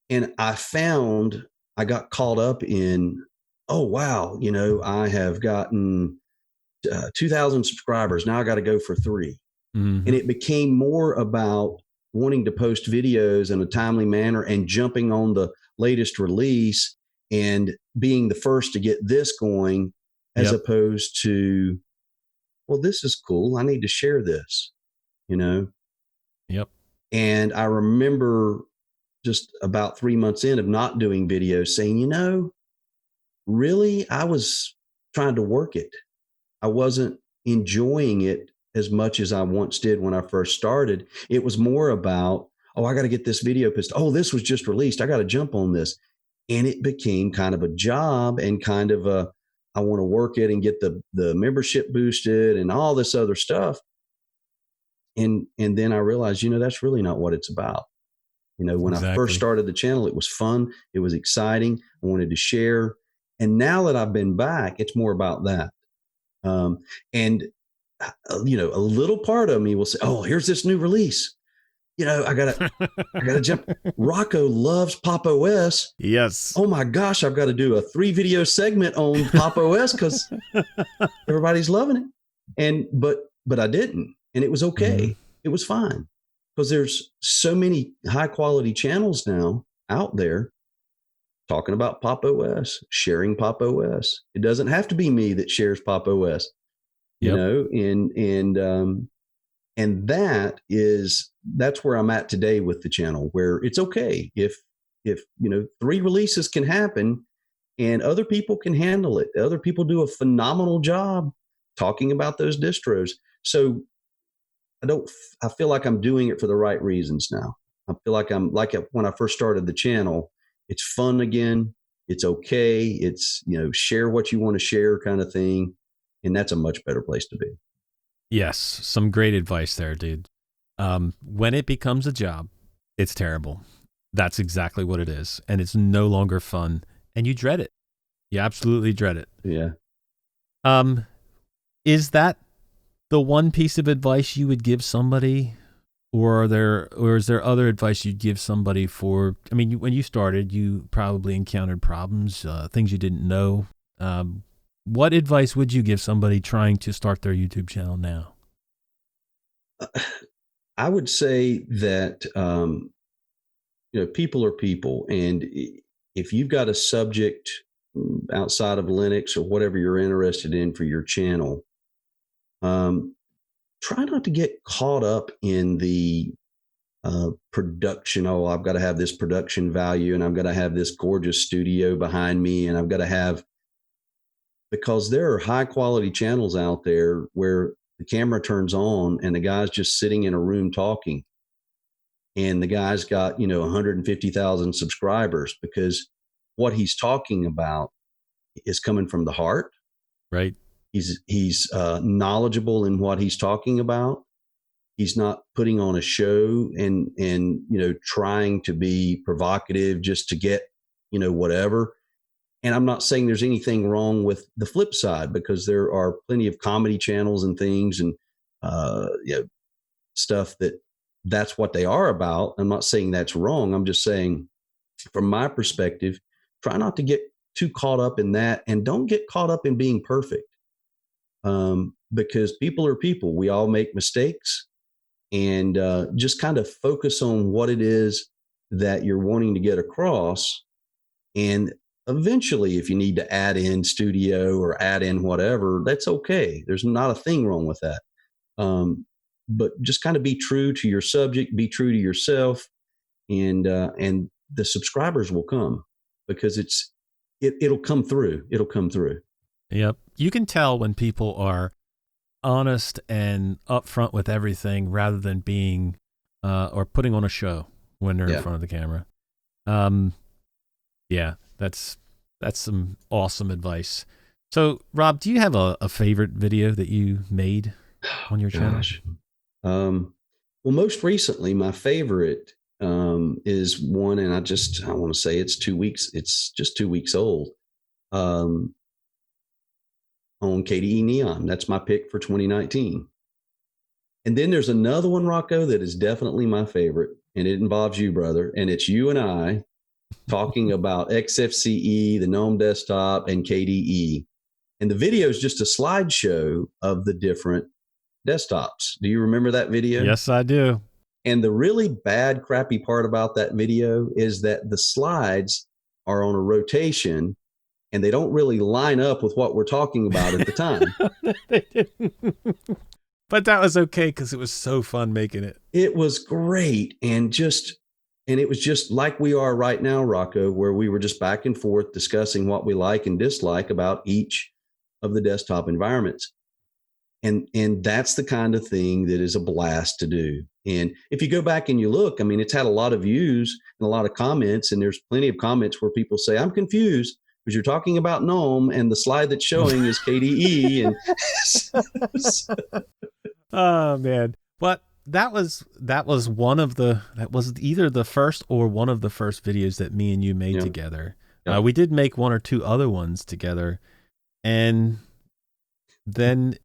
And I found I got caught up in, oh, wow, I have gotten 2,000 subscribers. Now I got to go for 3. Mm-hmm. And it became more about wanting to post videos in a timely manner and jumping on the latest release and being the first to get this going, as opposed to, well, this is cool. I need to share this, Yep. And I remember just about 3 months in of not doing videos saying, really, I was trying to work it. I wasn't enjoying it as much as I once did when I first started. It was more about, oh, I got to get this video posted. Oh, this was just released. I got to jump on this. And it became kind of a job and kind of I want to work it and get the membership boosted and all this other stuff. And then I realized, that's really not what it's about. When I first started the channel, it was fun. It was exciting. I wanted to share. And now that I've been back, it's more about that. And a little part of me will say, oh, here's this new release. I gotta jump. Rocco loves Pop OS. Yes. Oh my gosh, I've got to do a 3 video segment on Pop OS because everybody's loving it. But I didn't, and it was okay. Mm-hmm. It was fine, because there's so many high quality channels now out there talking about Pop OS, sharing Pop OS. It doesn't have to be me that shares Pop OS, and that's where I'm at today with the channel, where it's okay if 3 releases can happen and other people can handle it. Other people do a phenomenal job talking about those distros. So I feel like I'm doing it for the right reasons now. I feel like I'm like when I first started the channel. It's fun again. It's okay. It's, share what you want to share kind of thing. And that's a much better place to be. Yes. Some great advice there, dude. When it becomes a job, it's terrible. That's exactly what it is. And it's no longer fun, and you dread it. You absolutely dread it. Yeah. Is that the one piece of advice you would give somebody or is there other advice you'd give somebody for, I mean, when you started, you probably encountered problems, things you didn't know. What advice would you give somebody trying to start their YouTube channel now? I would say that, people are people. And if you've got a subject outside of Linux or whatever you're interested in for your channel, try not to get caught up in the production. Oh, I've got to have this production value and I've got to have this gorgeous studio behind me and I've got to have, because there are high quality channels out there where the camera turns on and the guy's just sitting in a room talking. And the guy's got, 150,000 subscribers because what he's talking about is coming from the heart. Right. He's knowledgeable in what he's talking about. He's not putting on a show and trying to be provocative just to get, whatever. And I'm not saying there's anything wrong with the flip side, because there are plenty of comedy channels and things and stuff that's what they are about. I'm not saying that's wrong. I'm just saying, from my perspective, try not to get too caught up in that, and don't get caught up in being perfect, because people are people. We all make mistakes, and just kind of focus on what it is that you're wanting to get across. And eventually, if you need to add in studio or add in whatever, that's okay. There's not a thing wrong with that. But just kind of be true to your subject, be true to yourself, and the subscribers will come, because it'll come through. It'll come through. Yep. You can tell when people are honest and upfront with everything rather than being or putting on a show when they're in front of the camera. Yeah, that's some awesome advice. So, Rob, do you have a favorite video that you made on your channel? Well, most recently, my favorite is one, and I want to say it's just 2 weeks old, on KDE Neon. That's my pick for 2019. And then there's another one, Rocco, that is definitely my favorite, and it involves you, brother, and it's you and I talking about XFCE, the GNOME desktop, and KDE. And the video is just a slideshow of the different desktops. Do you remember that video? Yes, I do. And the really bad, crappy part about that video is that the slides are on a rotation and they don't really line up with what we're talking about at the time. They didn't. But that was okay, because it was so fun making it. It was great. And it was just like we are right now, Rocco, where we were just back and forth discussing what we like and dislike about each of the desktop environments. And that's the kind of thing that is a blast to do. And if you go back and you look, I mean, it's had a lot of views and a lot of comments, and there's plenty of comments where people say, I'm confused because you're talking about GNOME and the slide that's showing is KDE. And oh man. But that was either the first or one of the first videos that me and you made together. Yeah. We did make one or two other ones together, and then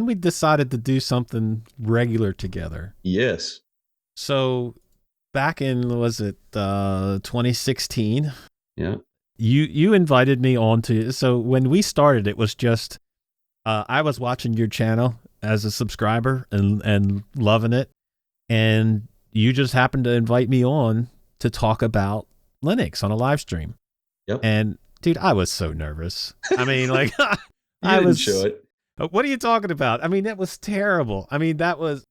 we decided to do something regular together. Yes. So back in, was it 2016? Yeah. You invited me on to, so when we started, it was just, I was watching your channel as a subscriber and loving it. And you just happened to invite me on to talk about Linux on a live stream. Yep. And dude, I was so nervous. I mean, like, I didn't show it. What are you talking about? I mean, that was terrible. I mean, that was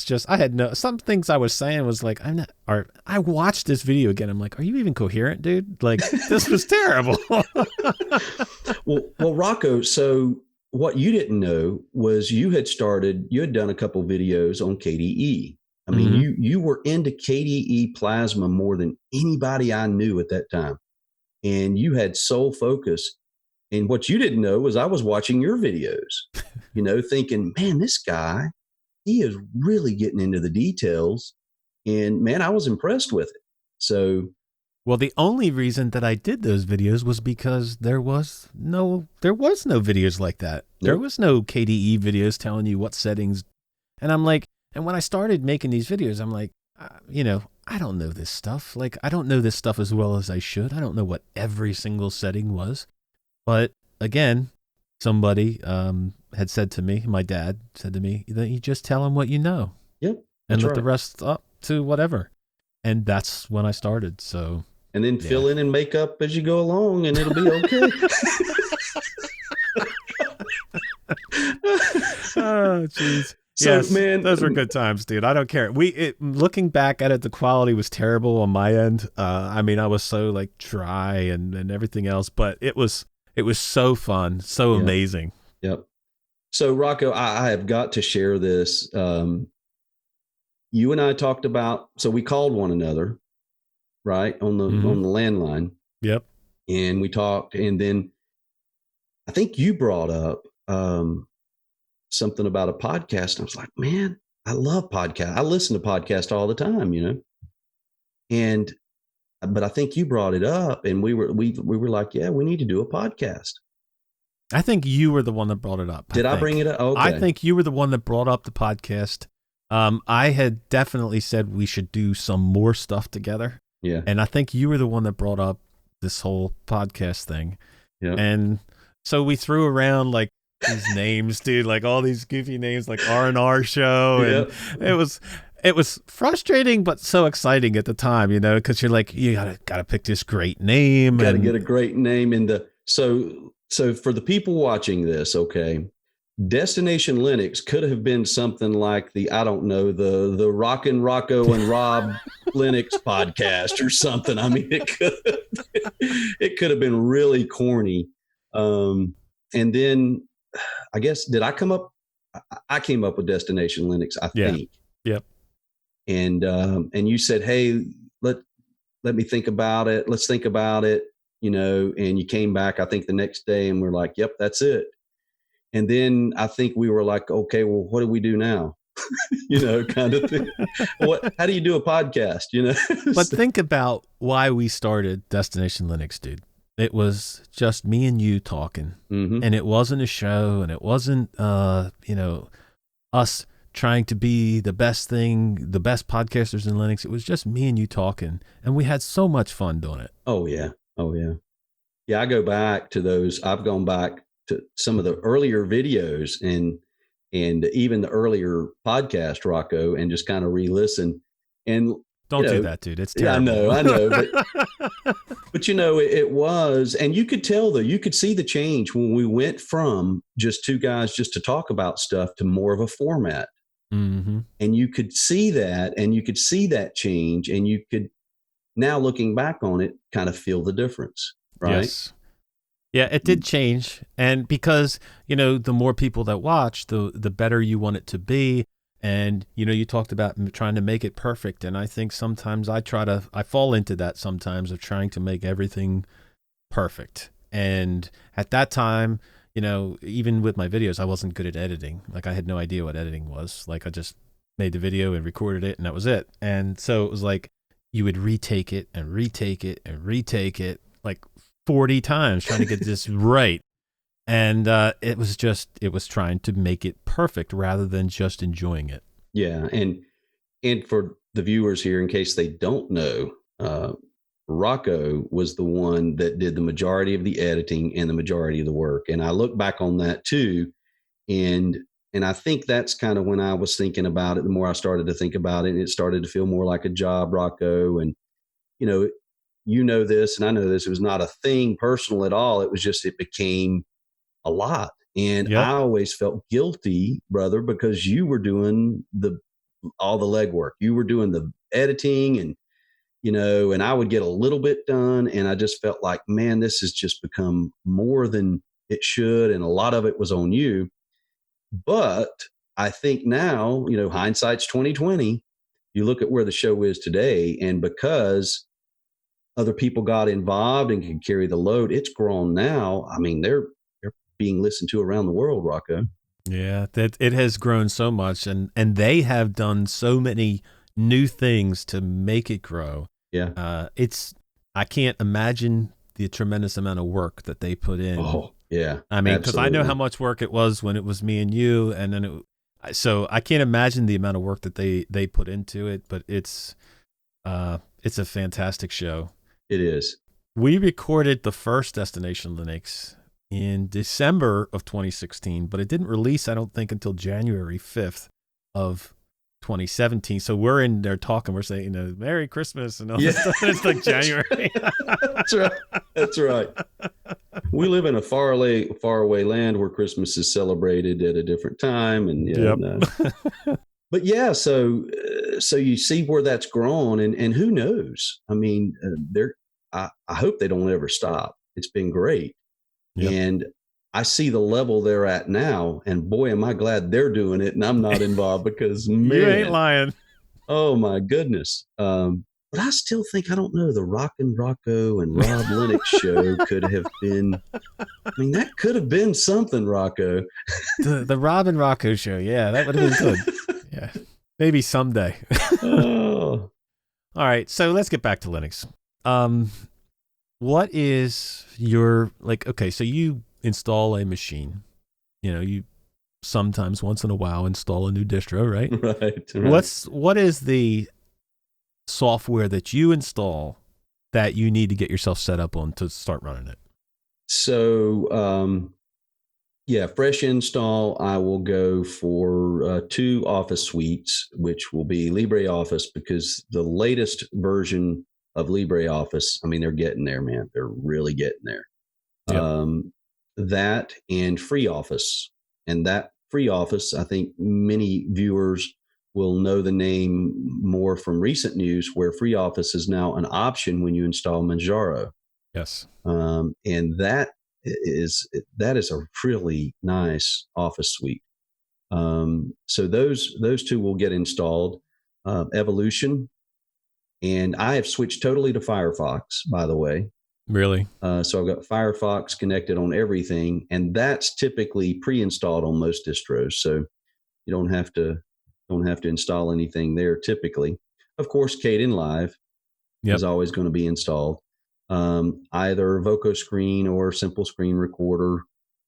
just, I had some things I was saying was like, I watched this video again. I'm like, are you even coherent, dude? Like, this was terrible. Well, Rocco, so what you didn't know was you had done a couple videos on KDE. I mean, you were into KDE Plasma more than anybody I knew at that time. And you had sole focus. And what you didn't know was I was watching your videos, thinking, man, this guy, he is really getting into the details. And man, I was impressed with it. So, well, the only reason that I did those videos was because there was no videos like that. Nope. There was no KDE videos telling you what settings. And I'm like, And when I started making these videos, I'm like, I don't know this stuff. Like, I don't know this stuff as well as I should. I don't know what every single setting was. But again, somebody had said to me, my dad said to me, that you just tell them what you know. Yep. And let the rest up to whatever. And that's when I started. So. And then fill in and make up as you go along, and it'll be okay. Oh, jeez. So, yes, man, those were good times, dude. I don't care. Looking back at it, the quality was terrible on my end. I mean, I was so like dry and everything else, but it was so fun, so amazing. Yep. So, Rocco, I have got to share this. You and I talked about, so we called one another, right, on the landline. Yep. And we talked, and then I think you brought up something about a podcast. I was like, man, I love podcasts. I listen to podcasts all the time, but I think you brought it up, and we were like, yeah, we need to do a podcast. I think you were the one that brought it up. Did I bring it up? Okay. I think you were the one that brought up the podcast. I had definitely said we should do some more stuff together. Yeah. And I think you were the one that brought up this whole podcast thing. Yeah. And so we threw around like these names, dude, like all these goofy names, like R&R show. And it was frustrating, but so exciting at the time, because you're like, you gotta pick this great name. Got to get a great name so for the people watching this, okay, Destination Linux could have been something like the Rockin' Rocco and Rob Linux podcast or something. I mean, it could have been really corny. And then I guess, I came up with Destination Linux, I think. Yep. And you said, hey, let me think about it. Let's think about it, and you came back, I think the next day, and we're like, yep, that's it. And then I think we were like, okay, well, what do we do now? Kind of thing. How do you do a podcast, But think about why we started Destination Linux, dude. It was just me and you talking, and it wasn't a show, and it wasn't, us trying to be the best podcasters in Linux. It was just me and you talking, and we had so much fun doing it. Oh yeah. Yeah. I go back to those. I've gone back to some of the earlier videos and even the earlier podcast, Rocco, and just kind of re-listen. And don't do that, dude. It's terrible. Yeah, I know. But it was, and you could tell though, you could see the change when we went from just two guys just to talk about stuff to more of a format. Mm-hmm. And you could see that, and you could see that change, and you could now, looking back on it, kind of feel the difference, right? Yes. Yeah, it did change. And because, the more people that watch, the better you want it to be. And, you talked about trying to make it perfect. And I think sometimes I fall into that sometimes of trying to make everything perfect. And at that time, even with my videos, I wasn't good at editing. Like I had no idea what editing was. Like I just made the video and recorded it and that was it. And so it was like you would retake it and retake it and retake it like 40 times trying to get this right. And it was trying to make it perfect rather than just enjoying it. Yeah. And for the viewers here, in case they don't know, Rocco was the one that did the majority of the editing and the majority of the work. And I look back on that too. And I think that's kind of when I was thinking about it, the more I started to think about it, and it started to feel more like a job, Rocco. And, this, and I know this, it was not a thing personal at all. It was just, it became a lot. And I always felt guilty, brother, because you were doing all the legwork. You were doing the editing and I would get a little bit done. And I just felt like, man, this has just become more than it should. And a lot of it was on you. But I think now, hindsight's 2020. You look at where the show is today, and because other people got involved and can carry the load, it's grown now. I mean, they're being listened to around the world, Rocco. Yeah, that it has grown so much, and they have done so many new things to make it grow. Yeah. I can't imagine the tremendous amount of work that they put in. Oh, yeah. I mean, because I know how much work it was when it was me and you, and then So I can't imagine the amount of work that they put into it, but it's a fantastic show. It is. We recorded the first Destination Linux in December of 2016, but it didn't release, I don't think, until January 5th of 2017. So we're in there talking, we're saying, Merry Christmas and all this stuff. It's like January. That's right. We live in a far away land where Christmas is celebrated at a different time. And but yeah, so you see where that's grown, and who knows? I mean, I hope they don't ever stop. It's been great. Yep. And I see the level they're at now, and boy, am I glad they're doing it and I'm not involved, because man, you ain't lying. Oh my goodness. But I still think, I don't know, the Rockin' Rocco and Rob Lennox show could have been, I mean, that could have been something, Rocco. The Rob and Rocco show. Yeah, that would have been good. Yeah. Maybe someday. Oh. All right. So let's get back to Linux. What is your, okay, so you install a machine, you sometimes once in a while install a new distro, right? Right. What is the software that you install that you need to get yourself set up on to start running it? So, fresh install, I will go for 2 Office suites, which will be LibreOffice, because the latest version of LibreOffice, I mean, they're getting there, man. They're really getting there. Yep. That and FreeOffice. And that FreeOffice, I think many viewers will know the name more from recent news, where FreeOffice is now an option when you install Manjaro. Yes. And that is a really nice Office suite. So those 2 will get installed. Evolution, and I have switched totally to Firefox, by the way. Really? So I've got Firefox connected on everything, and that's typically pre-installed on most distros. So you don't have to install anything there typically. Of course, Kdenlive is always going to be installed. Either VocoScreen or Simple Screen Recorder,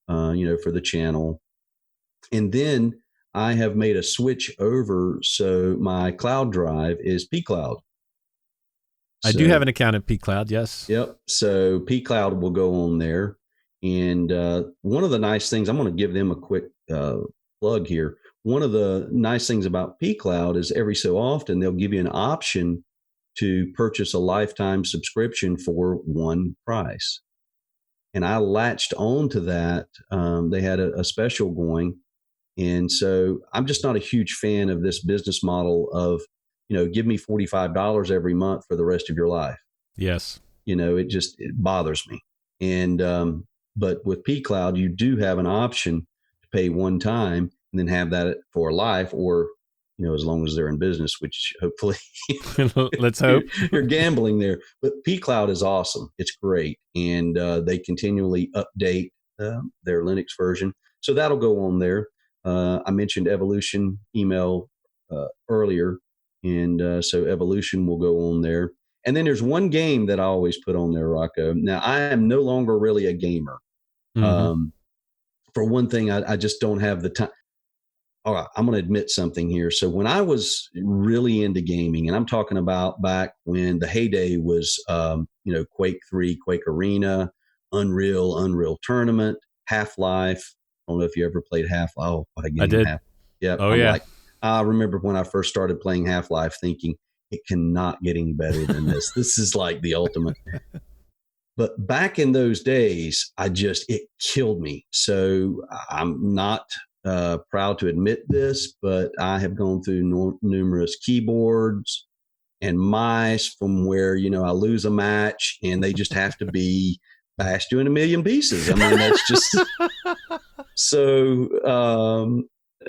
for the channel. And then I have made a switch over, so my cloud drive is pCloud. I do have an account at pCloud, yes. Yep. So pCloud will go on there. And one of the nice things, I'm going to give them a quick plug here. One of the nice things about pCloud is every so often they'll give you an option to purchase a lifetime subscription for one price. And I latched on to that. They had a special going. And so I'm just not a huge fan of this business model of, give me $45 every month for the rest of your life. Yes. It bothers me. And, but with pCloud, you do have an option to pay one time and then have that for life, or, as long as they're in business, which hopefully let's hope you're gambling there. But pCloud is awesome. It's great. And they continually update their Linux version. So that'll go on there. I mentioned Evolution email earlier. And so Evolution will go on there. And then there's one game that I always put on there, Rocco. Now, I am no longer really a gamer. Mm-hmm. For one thing, I just don't have the time. All right, I'm going to admit something here. So when I was really into gaming, and I'm talking about back when the heyday was, Quake 3, Quake Arena, Unreal Tournament, Half-Life. I don't know if you ever played Half-Life. Oh, what a game. I did. Yeah. Oh, yeah. I remember when I first started playing Half-Life thinking, it cannot get any better than this. This is like the ultimate. But back in those days, it killed me. So I'm not proud to admit this, but I have gone through numerous keyboards and mice from where, I lose a match and they just have to be bashed in a million pieces. I mean, that's just so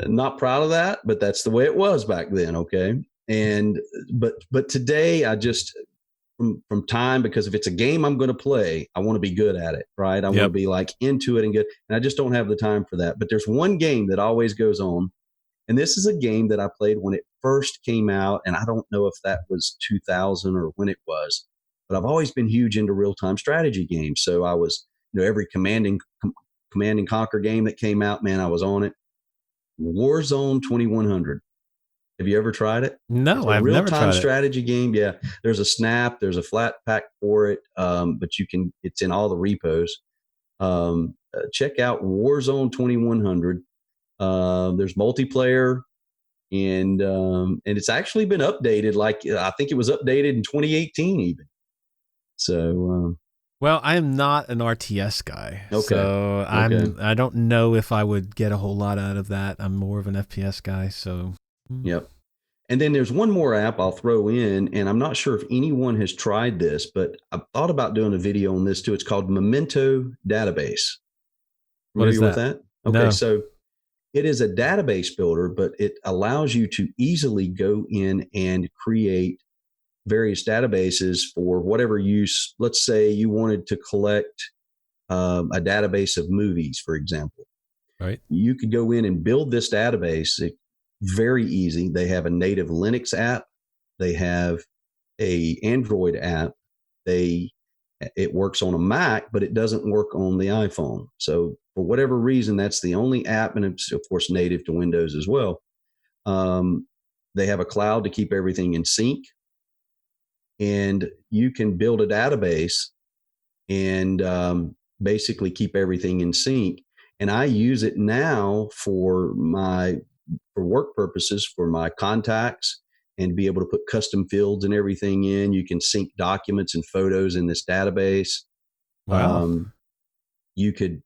not proud of that, but that's the way it was back then. Okay. And, but today I just, from time, because if it's a game I'm going to play, I want to be good at it. Right. I want to be like into it and good. And I just don't have the time for that. But there's one game that always goes on. And this is a game that I played when it first came out. And I don't know if that was 2000 or when it was, but I've always been huge into real-time strategy games. So I was, every Command and Conquer game that came out, man, I was on it. Warzone 2100. Have you ever tried it? It's No, a I've never real-time tried it. strategy game. Yeah, there's a snap, there's a flat pack for it, but it's in all the repos. Check out Warzone 2100. There's multiplayer, and it's actually been updated. Like I think it was updated in 2018 even. So Well, I am not an RTS guy, okay, so okay, I don't know if I would get a whole lot out of that. I'm more of an FPS guy, so. yep. And then there's one more app I'll throw in, and I'm not sure if anyone has tried this, but I've thought about doing a video on this too. It's called Memento Database. What is Familiar with that? that? Okay, No. so it is a database builder, but it allows you to easily go in and create various databases for whatever use. Let's say you wanted to collect a database of movies, for example. Right. You could go in and build this database. Very easy. They have a native Linux app. They have a Android app. It works on a Mac, but it doesn't work on the iPhone. So for whatever reason, that's the only app, and it's of course native to Windows as well. They have a cloud to keep everything in sync, and you can build a database and basically keep everything in sync. And I use it now for work purposes, for my contacts, and be able to put custom fields and everything in. You can sync documents and photos in this database. Wow. You could,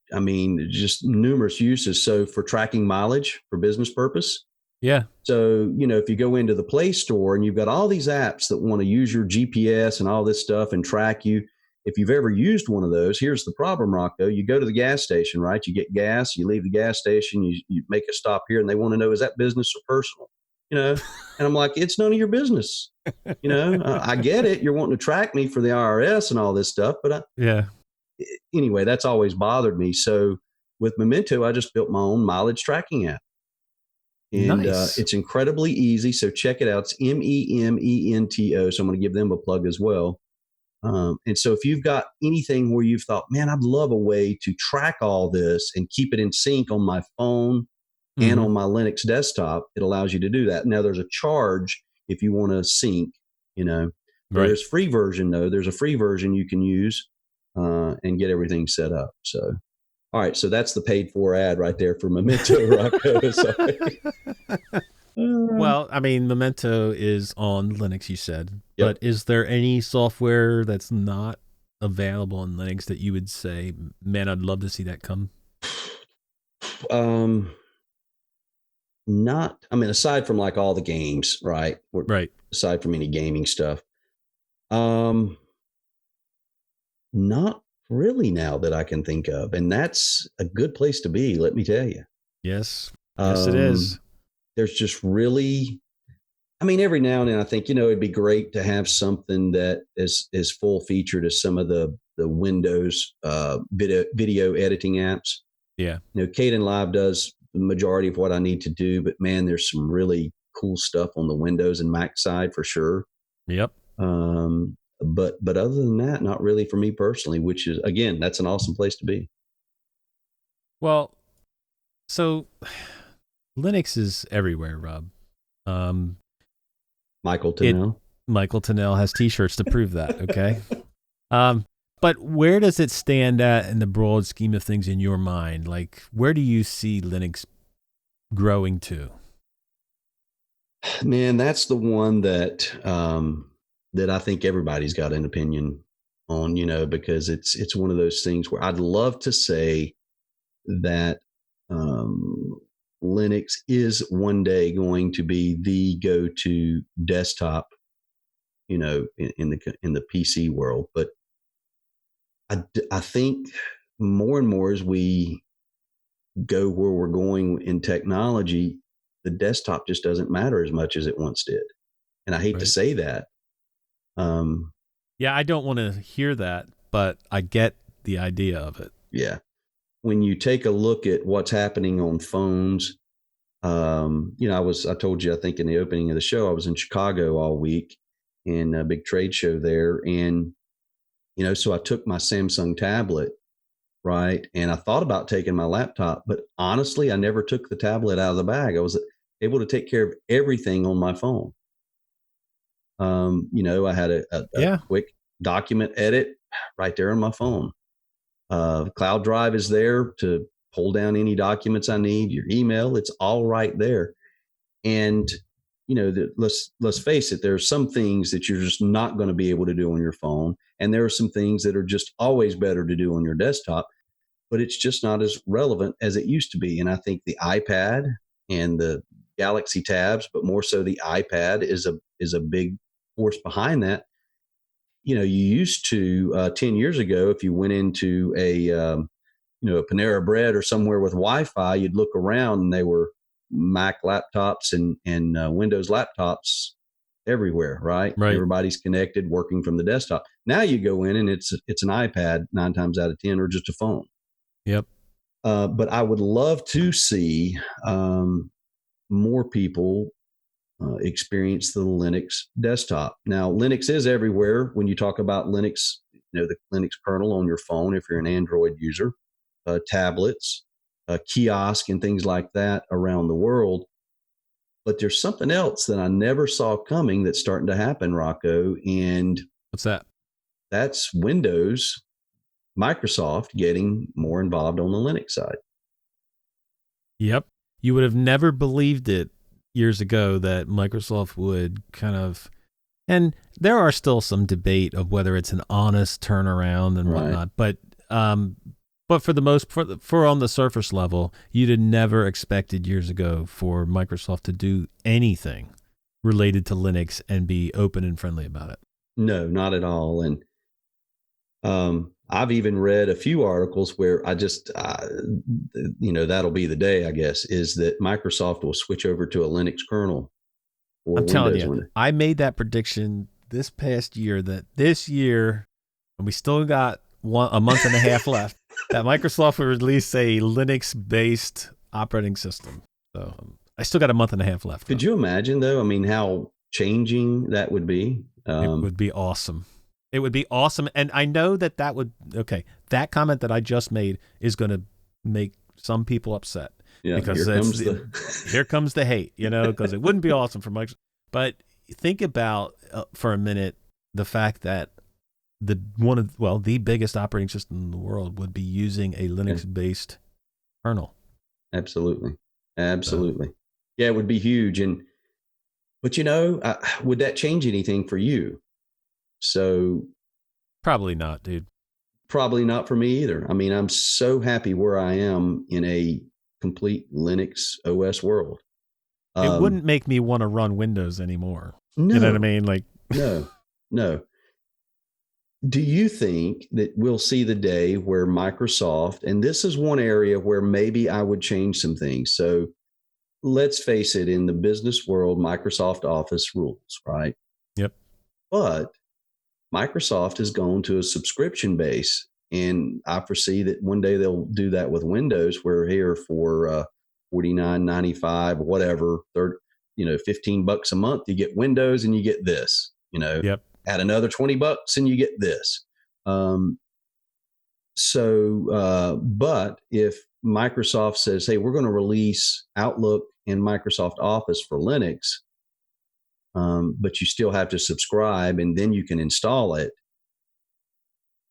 just numerous uses. So for tracking mileage for business purpose. Yeah. So, if you go into the Play Store and you've got all these apps that want to use your GPS and all this stuff and track you, if you've ever used one of those, here's the problem, Rocco. You go to the gas station, right? You get gas, you leave the gas station, you make a stop here, and they want to know, is that business or personal? And I'm like, it's none of your business. I get it. You're wanting to track me for the IRS and all this stuff, but Yeah. Anyway, that's always bothered me. So with Memento, I just built my own mileage tracking app. And Nice. it's incredibly easy. So check it out. It's MEMENTO. So I'm going to give them a plug as well. And so if you've got anything where you've thought, man, I'd love a way to track all this and keep it in sync on my phone and on my Linux desktop, it allows you to do that. Now there's a charge if you want to sync, Right. There's free version though. There's a free version you can use and get everything set up. So, all right. So that's the paid for ad right there for Memento, Rocco. Sorry. Well, Memento is on Linux, you said. Yep. But is there any software that's not available on Linux that you would say, man, I'd love to see that come? Aside from like all the games, right? Right. Aside from any gaming stuff. Not really now that I can think of. And that's a good place to be, let me tell you. Yes. Yes, it is. There's just really, every now and then I think, it'd be great to have something that is full featured as some of the Windows video editing apps. Yeah. Kdenlive does the majority of what I need to do, but man, there's some really cool stuff on the Windows and Mac side for sure. Yep. But other than that, not really for me personally, which is, again, that's an awesome place to be. Well, so Linux is everywhere, Rob. Michael Tennell has t-shirts to prove that. Okay. But where does it stand at in the broad scheme of things in your mind? Like, where do you see Linux growing to? Man, that's the one that that I think everybody's got an opinion on, because it's one of those things where I'd love to say that Linux is one day going to be the go-to desktop, in the PC world, but I think more and more as we go where we're going in technology, the desktop just doesn't matter as much as it once did. And I hate to say that. Yeah, I don't want to hear that, but I get the idea of it. Yeah. When you take a look at what's happening on phones, I told you, I think in the opening of the show, I was in Chicago all week in a big trade show there. And, so I took my Samsung tablet right? And I thought about taking my laptop, but honestly, I never took the tablet out of the bag. I was able to take care of everything on my phone. I had a quick document edit right there on my phone. Cloud Drive is there to pull down any documents I need, your email, it's all right there. And, let's face it, there are some things that you're just not going to be able to do on your phone. And there are some things that are just always better to do on your desktop, but it's just not as relevant as it used to be. And I think the iPad and the Galaxy tabs, but more so the iPad is a big force behind that. You used to 10 years ago, if you went into a Panera Bread or somewhere with Wi-Fi, you'd look around and they were Mac laptops and Windows laptops everywhere, right? Right. Everybody's connected, working from the desktop. Now you go in and it's an iPad 9 times out of 10, or just a phone. Yep. But I would love to see more people experience the Linux desktop. Now, Linux is everywhere. When you talk about Linux, the Linux kernel on your phone, if you're an Android user, tablets, kiosk, and things like that around the world. But there's something else that I never saw coming that's starting to happen, Rocco. And what's that? That's Windows, Microsoft getting more involved on the Linux side. Yep. You would have never believed it years ago that Microsoft would kind of, and there are still some debate of whether it's an honest turnaround and whatnot, but for the most, for on the surface level, you'd have never expected years ago for Microsoft to do anything related to Linux and be open and friendly about it. No, not at all. And I've even read a few articles where I just, that'll be the day, I guess, is that Microsoft will switch over to a Linux kernel. I'm telling you, I made that prediction this past year that this year, and we still got a month and a half left, that Microsoft will release a Linux-based operating system. So I still got a month and a half left. Could you imagine, though? I mean, how changing that would be? It would be awesome. It would be awesome. And I know that that comment that I just made is going to make some people upset. Yeah, because here comes the hate, because it wouldn't be awesome for Microsoft. But think about for a minute the fact that the biggest operating system in the world would be using a Linux-based kernel. Absolutely. Yeah, it would be huge. But would that change anything for you? So probably not, dude. Probably not for me either. I mean, I'm so happy where I am in a complete Linux OS world. It wouldn't make me want to run Windows anymore. No, you know what I mean? Like, no. Do you think that we'll see the day where Microsoft, and this is one area where maybe I would change some things. So let's face it, in the business world, Microsoft Office rules, right? Yep. But Microsoft has gone to a subscription base, and I foresee that one day they'll do that with Windows. We're here for $49.95, whatever, $15 a month. You get Windows and you get this. Yep. Add another $20 and you get this. But if Microsoft says, "Hey, we're going to release Outlook and Microsoft Office for Linux," but you still have to subscribe and then you can install it,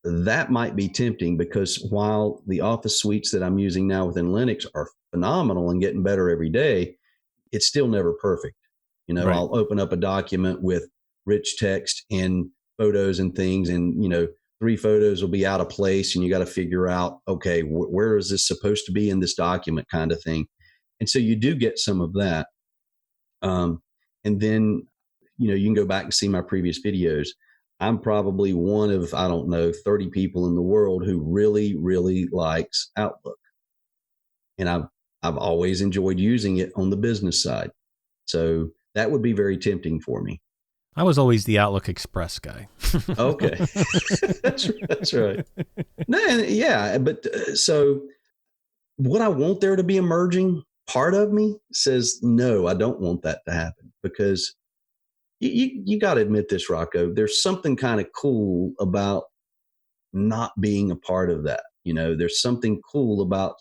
that might be tempting, because while the Office suites that I'm using now within Linux are phenomenal and getting better every day, it's still never perfect. Right. I'll open up a document with rich text and photos and things, and 3 photos will be out of place, and you got to figure out, okay, where is this supposed to be in this document, kind of thing. And so you do get some of that. And then, you can go back and see my previous videos. I'm probably one of, 30 people in the world who really, really likes Outlook. And I've always enjoyed using it on the business side. So that would be very tempting for me. I was always the Outlook Express guy. Okay. That's right. No, yeah. But so what I want there to be emerging, part of me says, no, I don't want that to happen, because you got to admit this, Rocco, there's something kind of cool about not being a part of that. There's something cool about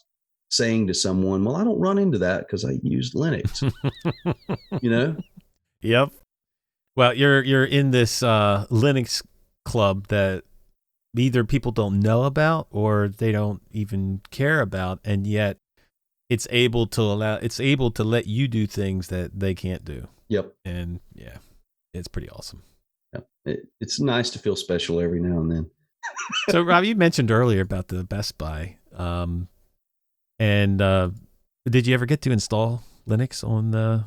saying to someone, well, I don't run into that because I use Linux. Yep. Well, you're in this Linux club that either people don't know about or they don't even care about, and yet it's able to let you do things that they can't do. Yep. And yeah, it's pretty awesome. Yep. It's nice to feel special every now and then. So, Rob, you mentioned earlier about the Best Buy, and did you ever get to install Linux on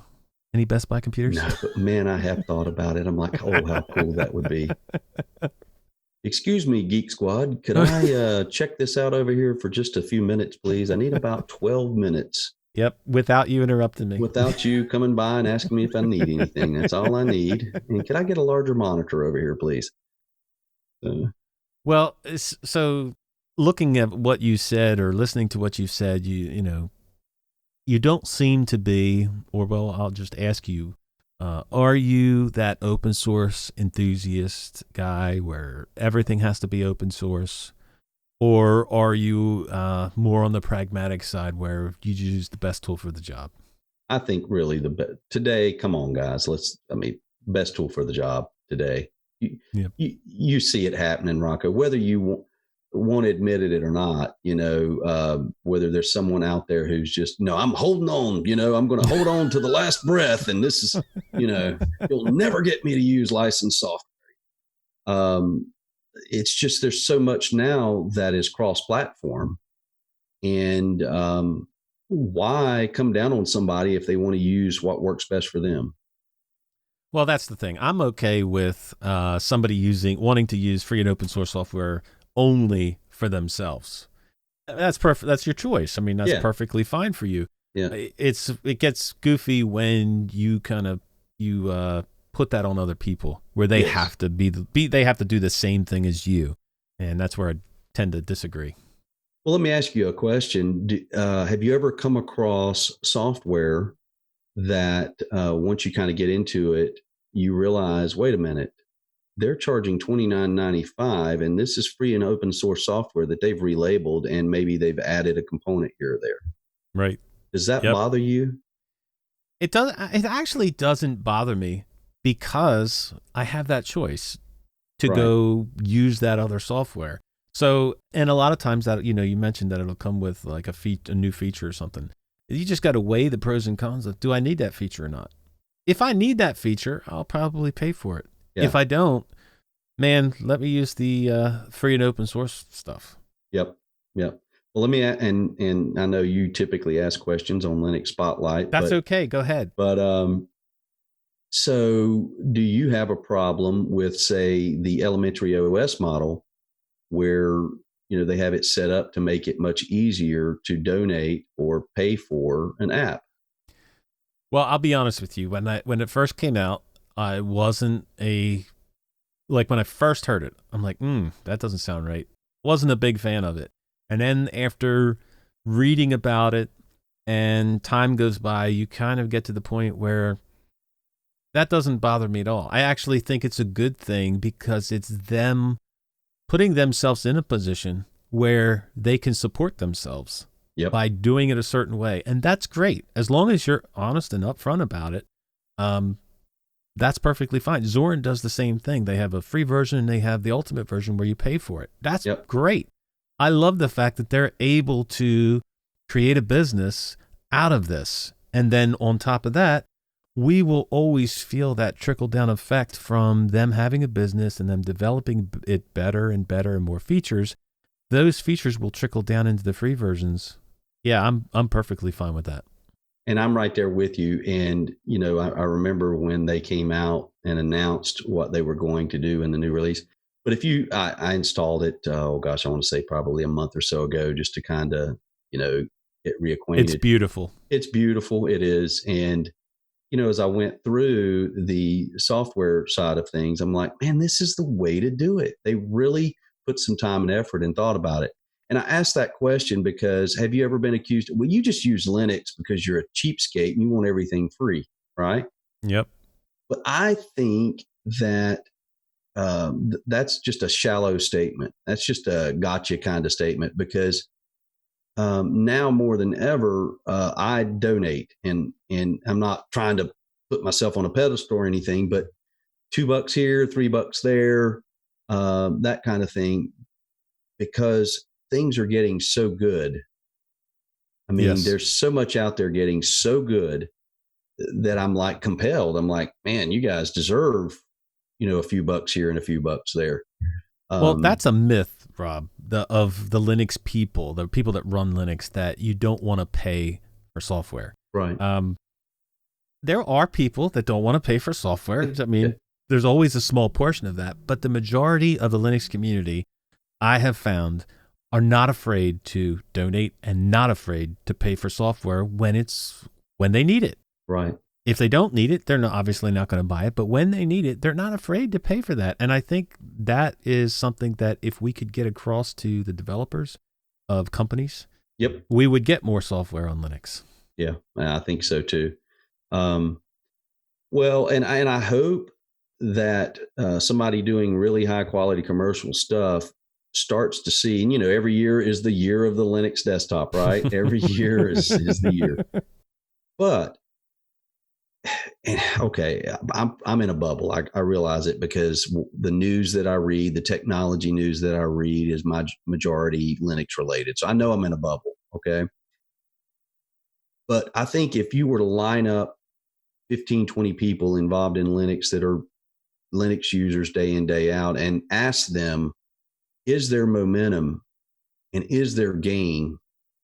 any Best Buy computers? No, but man, I have thought about it. I'm like, oh, how cool that would be. Excuse me, Geek Squad. Could I check this out over here for just a few minutes, please? I need about 12 minutes. Yep, without you interrupting me. Without you coming by and asking me if I need anything. That's all I need. And can I get a larger monitor over here, please? Well, so looking at what you said or listening to what you've said, you don't seem to be, or well, I'll just ask you, are you that open source enthusiast guy where everything has to be open source? Or are you more on the pragmatic side where you use the best tool for the job? I think really today, come on, guys. Best tool for the job today. You see it happening, Rocco, whether you won't admit it or not, whether there's someone out there who's just, no, I'm holding on, I'm going to hold on to the last breath. And this is, you'll never get me to use licensed software. It's just, there's so much now that is cross-platform, and why come down on somebody if they want to use what works best for them? Well, that's the thing. I'm okay with somebody wanting to use free and open source software only for themselves. That's perfect. That's your choice. I mean, that's perfectly fine for you. Yeah. It gets goofy when you put that on other people where they have to they have to do the same thing as you. And that's where I tend to disagree. Well, let me ask you a question. Have you ever come across software that once you kind of get into it, you realize, wait a minute, they're charging $29.95, and this is free and open source software that they've relabeled, and maybe they've added a component here or there. Right. Does that bother you? It does. It actually doesn't bother me because I have that choice to go use that other software. So, and a lot of times that, you mentioned that it'll come with like a new feature or something. You just got to weigh the pros and cons of, do I need that feature or not? If I need that feature, I'll probably pay for it. Yeah. If I don't, man, let me use the free and open source stuff. Yep. Well, let me, and I know you typically ask questions on Linux Spotlight. That's okay. Go ahead. But so do you have a problem with, say, the elementary OS model where, they have it set up to make it much easier to donate or pay for an app? Well, I'll be honest with you. When it first came out, I wasn't when I first heard it, I'm like, that doesn't sound right. Wasn't a big fan of it. And then after reading about it and time goes by, you kind of get to the point where that doesn't bother me at all. I actually think it's a good thing because it's them putting themselves in a position where they can support themselves by doing it a certain way. And that's great. As long as you're honest and upfront about it, that's perfectly fine. Zorin does the same thing. They have a free version and they have the ultimate version where you pay for it. That's great. I love the fact that they're able to create a business out of this. And then on top of that, we will always feel that trickle down effect from them having a business and them developing it better and better and more features. Those features will trickle down into the free versions. Yeah, I'm perfectly fine with that. And I'm right there with you. And, I remember when they came out and announced what they were going to do in the new release. But I installed it, I want to say probably a month or so ago, just to kind of, get reacquainted. It's beautiful. It's beautiful. It is. And, as I went through the software side of things, I'm like, man, this is the way to do it. They really put some time and effort and thought about it. And I asked that question because have you ever been accused, well, you just use Linux because you're a cheapskate and you want everything free, right? Yep. But I think that that's just a shallow statement. That's just a gotcha kind of statement, because now more than ever, I donate, and I'm not trying to put myself on a pedestal or anything, but $2 here, $3 there, that kind of thing, because things are getting so good. I mean, Yes. there's so much out there getting so good that I'm like compelled. I'm like, man, you guys deserve, a few bucks here and a few bucks there. Well, that's a myth, Rob, of the Linux people, the people that run Linux, that you don't want to pay for software. Right. There are people that don't want to pay for software. I mean, there's always a small portion of that, but the majority of the Linux community, I have found, are not afraid to donate and not afraid to pay for software when they need it. Right. If they don't need it, they're obviously not going to buy it. But when they need it, they're not afraid to pay for that. And I think that is something that if we could get across to the developers of companies, yep, we would get more software on Linux. Yeah, I think so too. Well, and I hope that somebody doing really high quality commercial stuff starts to see, and every year is the year of the Linux desktop, right? Every year is the year. But okay, I'm in a bubble. I realize it, because the news that I read, the technology news that I read, is my majority Linux related. So I know I'm in a bubble. Okay. But I think if you were to line up 15, 20 people involved in Linux that are Linux users day in, day out, and ask them, is there momentum and is there gain?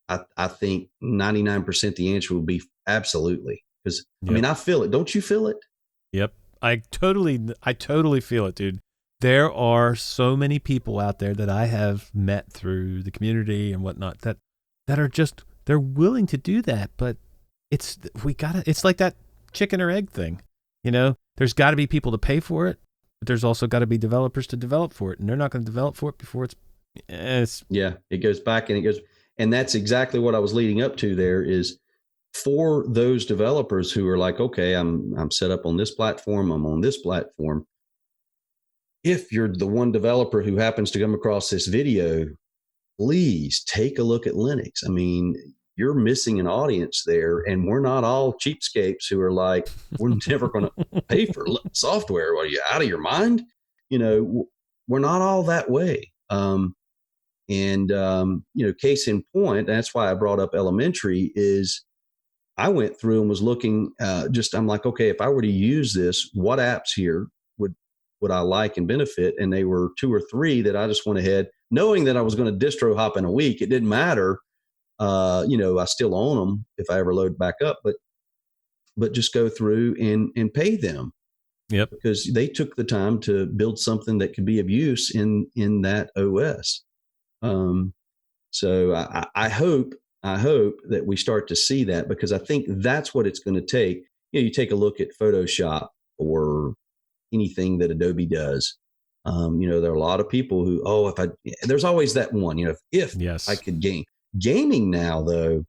I think 99% the answer will be absolutely. Because I mean, I feel it. Don't you feel it? Yep. I totally feel it, dude. There are so many people out there that I have met through the community and whatnot that are just, they're willing to do that, but it's like that chicken or egg thing. There's got to be people to pay for it, but there's also got to be developers to develop for it, and they're not going to develop for it before it's. Yeah, it goes back and it goes, and that's exactly what I was leading up to. There is, for those developers who are like, okay, I'm set up on this platform, I'm on this platform. If you're the one developer who happens to come across this video, please take a look at Linux. I mean, you're missing an audience there, and we're not all cheapskates who are like, we're never going to pay for software. Are you out of your mind? We're not all that way. Case in point, that's why I brought up elementary, is I went through and was looking, I'm like, okay, if I were to use this, what apps here would I like and benefit? And they were 2 or 3 that I just went ahead, knowing that I was going to distro hop in a week. It didn't matter. I still own them if I ever load back up, but just go through and pay them. Yep. Because they took the time to build something that could be of use in that OS. So I hope that we start to see that, because I think that's what it's going to take. You take a look at Photoshop or anything that Adobe does. There are a lot of people who, there's always that one, if yes, I could game. Gaming now, though,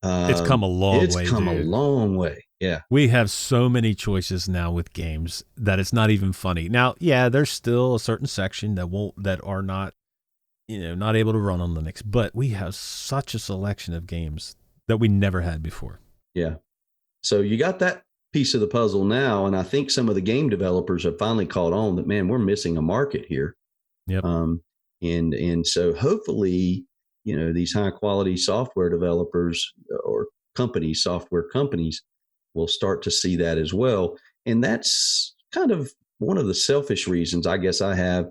it's come a long way. It's come a long way. Yeah. We have so many choices now with games that it's not even funny. Now, yeah, there's still a certain section that are not, not able to run on Linux, but we have such a selection of games that we never had before. Yeah. So you got that piece of the puzzle now, and I think some of the game developers have finally caught on that, man, we're missing a market here. Yep. And so hopefully, these high quality software developers or software companies will start to see that as well. And that's kind of one of the selfish reasons I guess I have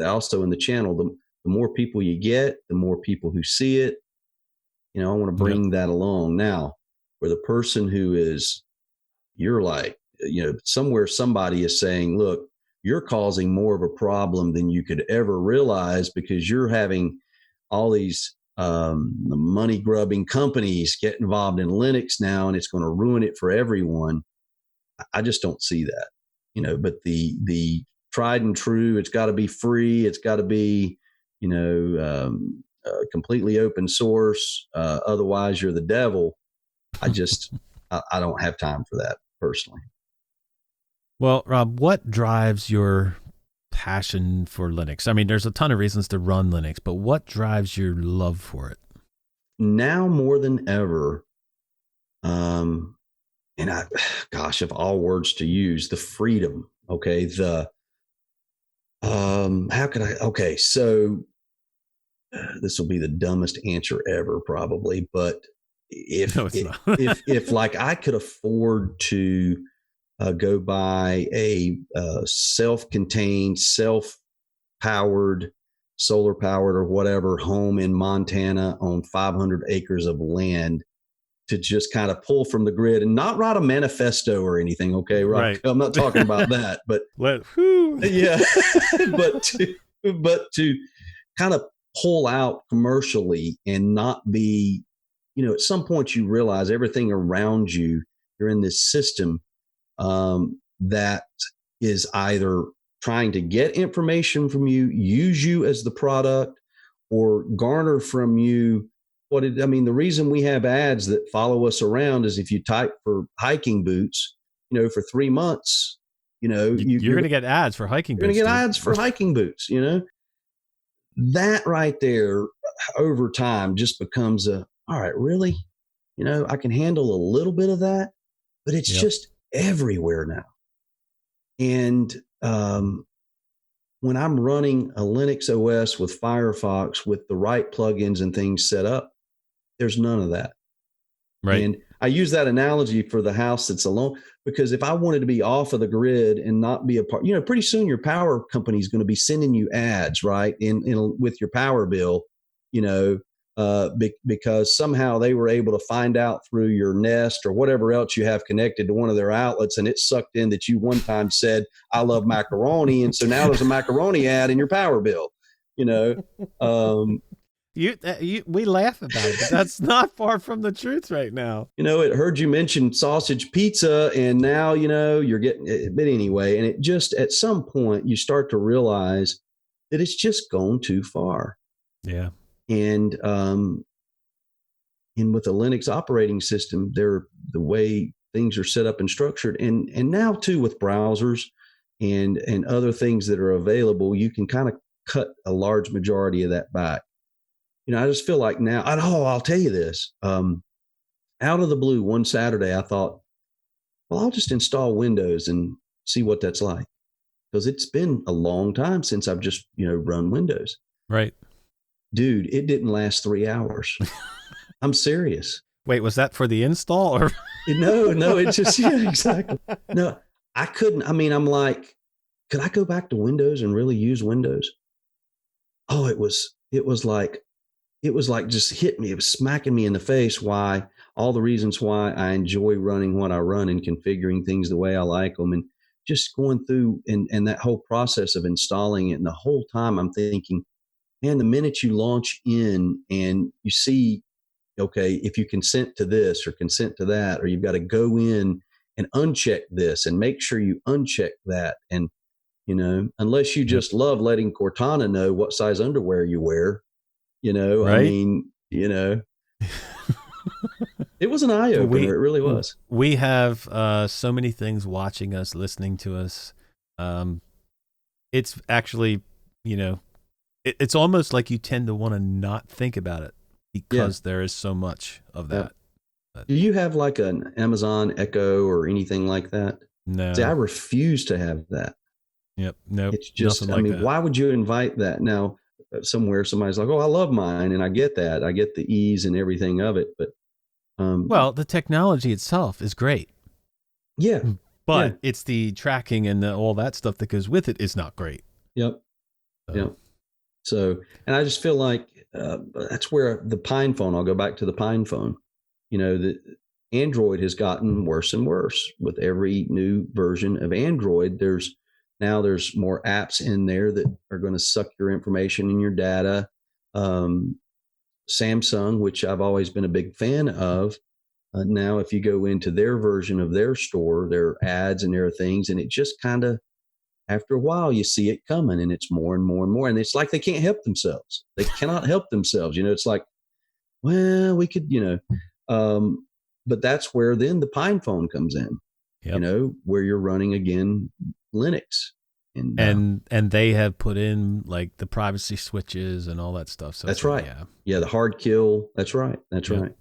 also in the channel. The more people you get, the more people who see it. I want to bring that along. Now, for the person who is, you're like, somewhere somebody is saying, look, you're causing more of a problem than you could ever realize, because you're having all these money grubbing companies get involved in Linux now, and it's going to ruin it for everyone. I just don't see that, but the tried and true, it's got to be free. It's got to be, completely open source. Otherwise you're the devil. I just, I don't have time for that personally. Well, Rob, what drives your passion for Linux? I mean, there's a ton of reasons to run Linux, but what drives your love for it? Now more than ever, and gosh, of all words to use, the freedom. Okay, how could I? Okay, so this will be the dumbest answer ever, probably, but if No, it's not. if like I could afford to go buy a self-contained, self-powered, solar-powered or whatever home in Montana on 500 acres of land to just kind of pull from the grid and not write a manifesto or anything. Okay, Right. I'm not talking about that, but yeah, but to kind of pull out commercially and not be, at some point you realize everything around you, you're in this system that is either trying to get information from you, use you as the product, or garner from you the reason we have ads that follow us around is if you type for hiking boots, for 3 months, you're going to get ads for hiking boots. You're going to get ads for hiking boots, That right there over time just becomes all right, really? I can handle a little bit of that, but it's just everywhere now. And when I'm running a Linux OS with Firefox with the right plugins and things set up, there's none of that. Right. And I use that analogy for the house that's alone, because if I wanted to be off of the grid and not be a part, pretty soon your power company is going to be sending you ads, right? With your power bill, because somehow they were able to find out through your Nest or whatever else you have connected to one of their outlets, and it sucked in that you one time said, I love macaroni. And so now there's a macaroni ad in your power bill, We laugh about it, but that's not far from the truth right now. It heard you mention sausage pizza, and now, you're getting it. But anyway, and it just, at some point, you start to realize that it's just gone too far. Yeah. And with the Linux operating system, the way things are set up and structured, and now too with browsers and other things that are available, you can kind of cut a large majority of that back. I just feel like now, I'll tell you this, out of the blue, one Saturday, I thought, well, I'll just install Windows and see what that's like. Because it's been a long time since I've just, run Windows. Right. Dude, it didn't last 3 hours. I'm serious. Wait, was that for the install or? No, it's just, yeah, exactly. No, I couldn't. I'm like, could I go back to Windows and really use Windows? Oh, it was like just hit me. It was smacking me in the face. Why? All the reasons why I enjoy running what I run and configuring things the way I like them, and just going through and that whole process of installing it. And the whole time I'm thinking, man, the minute you launch in and you see, okay, if you consent to this or consent to that, or you've got to go in and uncheck this and make sure you uncheck that. And, unless you just love letting Cortana know what size underwear you wear, right? It was an eye opener. It really was. We have so many things watching us, listening to us. It's actually, it's almost like you tend to want to not think about it because there is so much of that. Do you have like an Amazon Echo or anything like that? No. See, I refuse to have that. Yep. Nope. It's just, that. Why would you invite that? Now, somewhere somebody's like, oh, I love mine. And I get that. I get the ease and everything of it. But, well, the technology itself is great. Yeah. But it's the tracking and all that stuff that goes with it is not great. Yep. Yep. So, and I just feel like that's where the Pine phone, I'll go back to the Pine phone. The Android has gotten worse and worse with every new version of Android. There's more apps in there that are going to suck your information and your data. Samsung, which I've always been a big fan of, now if you go into their version of their store, their ads and their things, and it just kind of, after a while, you see it coming, and it's more and more and more. And it's like they can't help themselves. They cannot help themselves. It's like, well, we could, but that's where then the Pine phone comes in, where you're running again Linux. And and they have put in like the privacy switches and all that stuff. So that's right. Yeah. Yeah. The hard kill. That's right. That's right.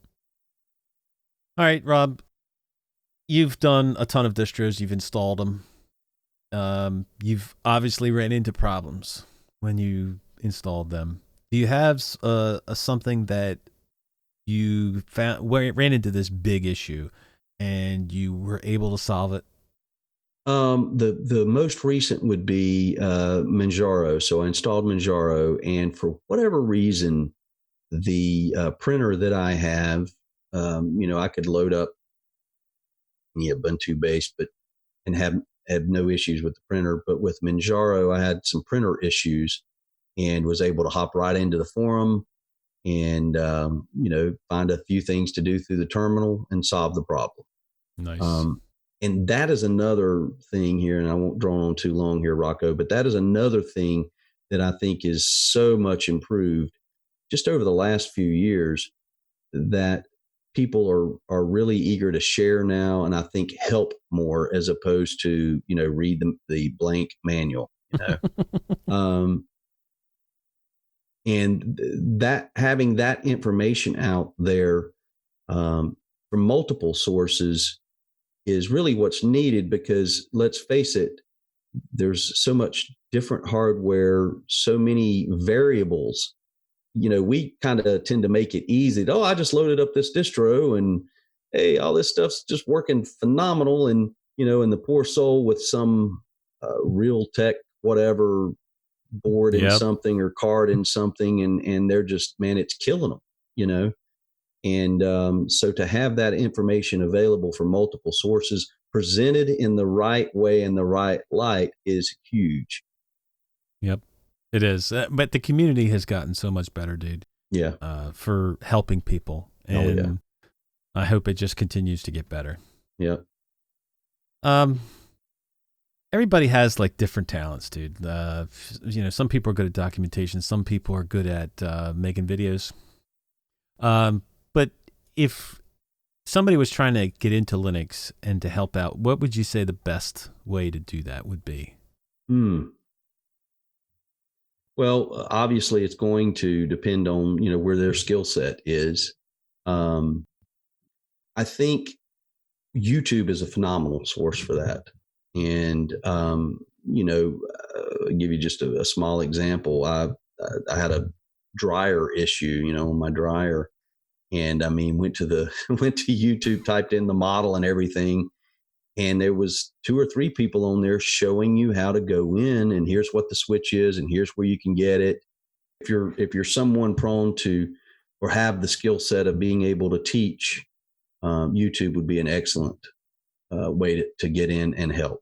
All right, Rob, you've done a ton of distros. You've installed them. You've obviously ran into problems when you installed them. Do you have something that you found where it ran into this big issue and you were able to solve it? The most recent would be Manjaro. So I installed Manjaro, and for whatever reason, the printer that I have, I could load up Ubuntu based, but and have no issues with the printer. But with Manjaro, I had some printer issues and was able to hop right into the forum and find a few things to do through the terminal and solve the problem. Nice. And that is another thing here, and I won't draw on too long here, Rocco, but that is another thing that I think is so much improved just over the last few years, that people are really eager to share now, and I think help more as opposed to read the blank manual. And that having that information out there from multiple sources is really what's needed, because let's face it, there's so much different hardware, so many variables. We kind of tend to make it easy. Oh, I just loaded up this distro and hey, all this stuff's just working phenomenal. And, and the poor soul with some real tech, whatever, board in something or card in something, and they're just, man, it's killing them, And so to have that information available from multiple sources presented in the right way, in the right light, is huge. Yep, it is. But the community has gotten so much better, dude. Yeah. For helping people. And I hope it just continues to get better. Yeah. Everybody has like different talents, dude. Some people are good at documentation. Some people are good at making videos. But if somebody was trying to get into Linux and to help out, what would you say the best way to do that would be? Well, obviously it's going to depend on, where their skill set is. I think YouTube is a phenomenal source for that. And, I'll give you just a small example. I had a dryer issue, on my dryer. And went to YouTube, typed in the model and everything. And there was 2 or 3 people on there showing you how to go in, and here's what the switch is, and here's where you can get it. If you're someone prone to, or have the skill set of being able to teach, YouTube would be an excellent way to get in and help.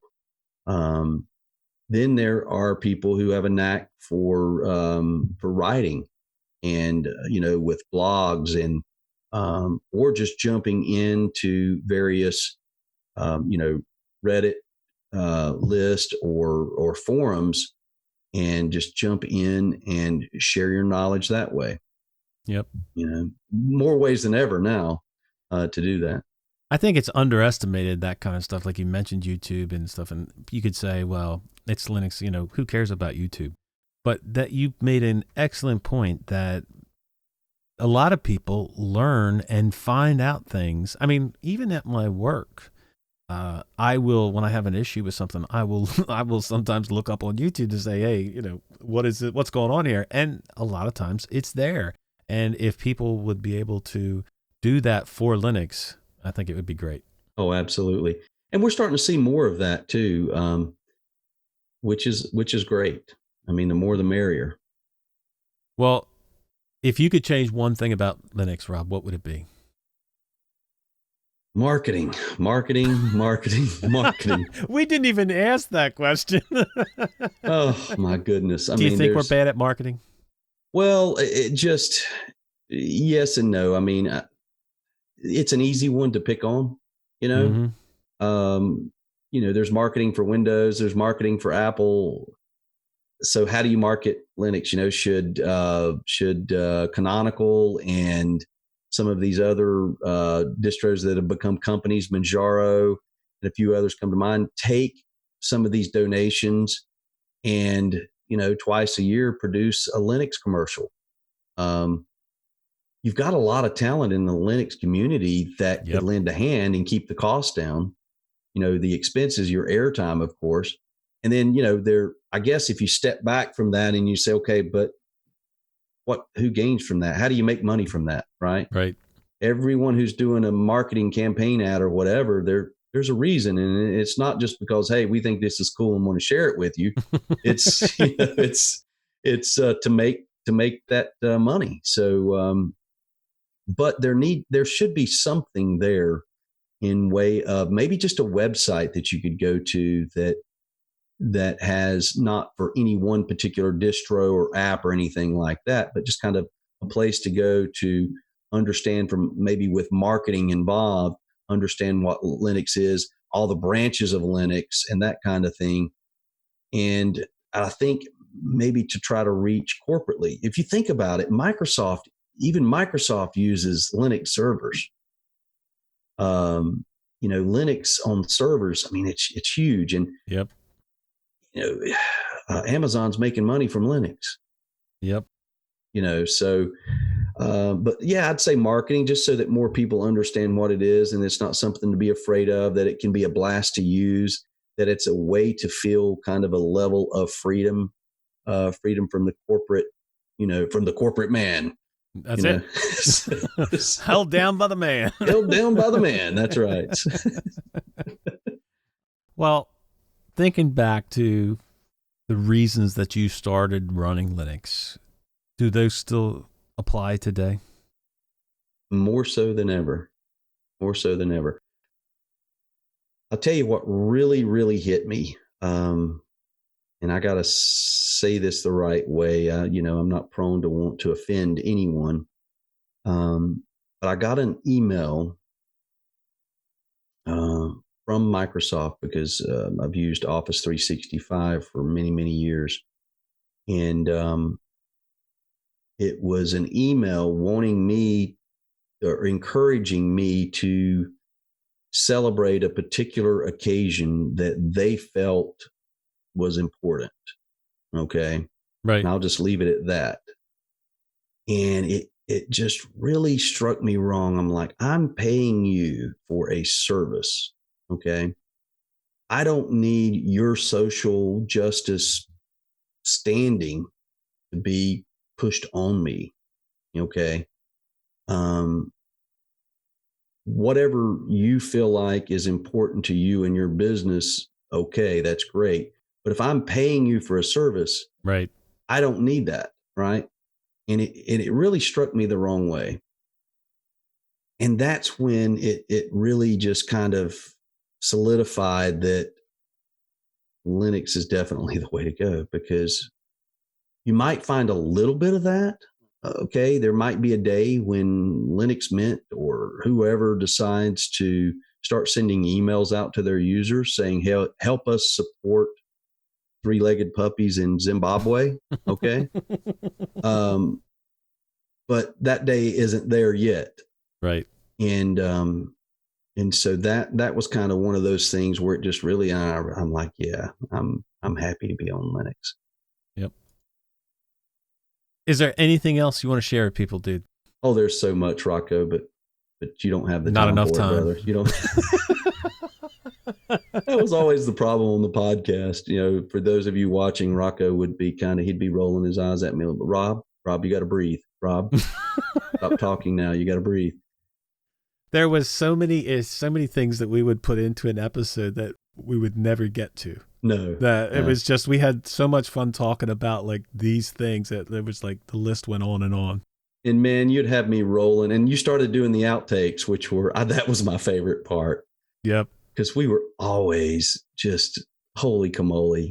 Then there are people who have a knack for writing, and with blogs and or just jumping into various Reddit list or forums, and just jump in and share your knowledge that way. Yep. More ways than ever now to do that. I think it's underestimated, that kind of stuff. Like you mentioned YouTube and stuff, and you could say, well, it's Linux, who cares about YouTube? But that you made an excellent point that a lot of people learn and find out things. Even at my work, I will, when I have an issue with something, I will sometimes look up on YouTube to say, hey, what is it? What's going on here? And a lot of times it's there. And if people would be able to do that for Linux, I think it would be great. Oh, absolutely. And we're starting to see more of that too, which is great. The more the merrier. Well, if you could change one thing about Linux, Rob, what would it be? Marketing. We didn't even ask that question. Oh, my goodness. Do you think we're bad at marketing? Well, it just, yes and no. It's an easy one to pick on, Mm-hmm. There's marketing for Windows, there's marketing for Apple. So how do you market Linux? Should Canonical and some of these other distros that have become companies, Manjaro and a few others come to mind, take some of these donations and, twice a year produce a Linux commercial. You've got a lot of talent in the Linux community that could lend a hand and keep the costs down. The expenses, your airtime, of course. And then, I guess if you step back from that and you say, okay, but who gains from that? How do you make money from that? Right. Right. Everyone who's doing a marketing campaign ad or whatever, there's a reason. And it's not just because, hey, we think this is cool and want to share it with you. It's, it's to make that money. So, but there should be something there in way of maybe just a website that you could go to that has not for any one particular distro or app or anything like that, but just kind of a place to go to understand from maybe with marketing involved, understand what Linux is, all the branches of Linux and that kind of thing. And I think maybe to try to reach corporately. If you think about it, even Microsoft uses Linux servers. Linux on servers, I mean, it's huge. And, Amazon's making money from Linux. So, but yeah, I'd say marketing just so that more people understand what it is and it's not something to be afraid of, that it can be a blast to use, that it's a way to feel kind of a level of freedom from the corporate, from the corporate man. That's it. Held down by the man. Held down by the man. That's right. Well, thinking back to the reasons that you started running Linux, do those still apply today? More so than ever. More so than ever. I'll tell you what really, really hit me. And I got to say this the right way. I'm not prone to want to offend anyone. But I got an email from Microsoft because I've used Office 365 for many, many years. And it was an email wanting me or encouraging me to celebrate a particular occasion that they felt was important. Okay. Right. And I'll just leave it at that. And it just really struck me wrong. I'm like, I'm paying you for a service. Okay. I don't need your social justice standing to be pushed on me. Okay. Whatever you feel like is important to you and your business, okay, that's great. But if I'm paying you for a service, right, I don't need that, right? And it really struck me the wrong way. And that's when it really just kind of solidified that Linux is definitely the way to go, because you might find a little bit of that. Okay, there might be a day when Linux Mint or whoever decides to start sending emails out to their users saying, help us support three-legged puppies in Zimbabwe. Okay. But that day isn't there yet. Right. And so that was kind of one of those things where it just really, I'm like, yeah, I'm happy to be on Linux. Yep. Is there anything else you want to share with people, dude? Oh, there's so much, Rocco, but you don't have the not time enough for time, it, brother. You don't. That was always the problem on the podcast. For those of you watching, Rocco would be he'd be rolling his eyes at me. But Rob, you got to breathe. Rob, stop talking now. You got to breathe. There was so many things that we would put into an episode that we would never get to. No, it was just, we had so much fun talking about like these things that it was like the list went on and on. And man, you'd have me rolling, and you started doing the outtakes, which that was my favorite part. Yep. Because we were always just holy camole.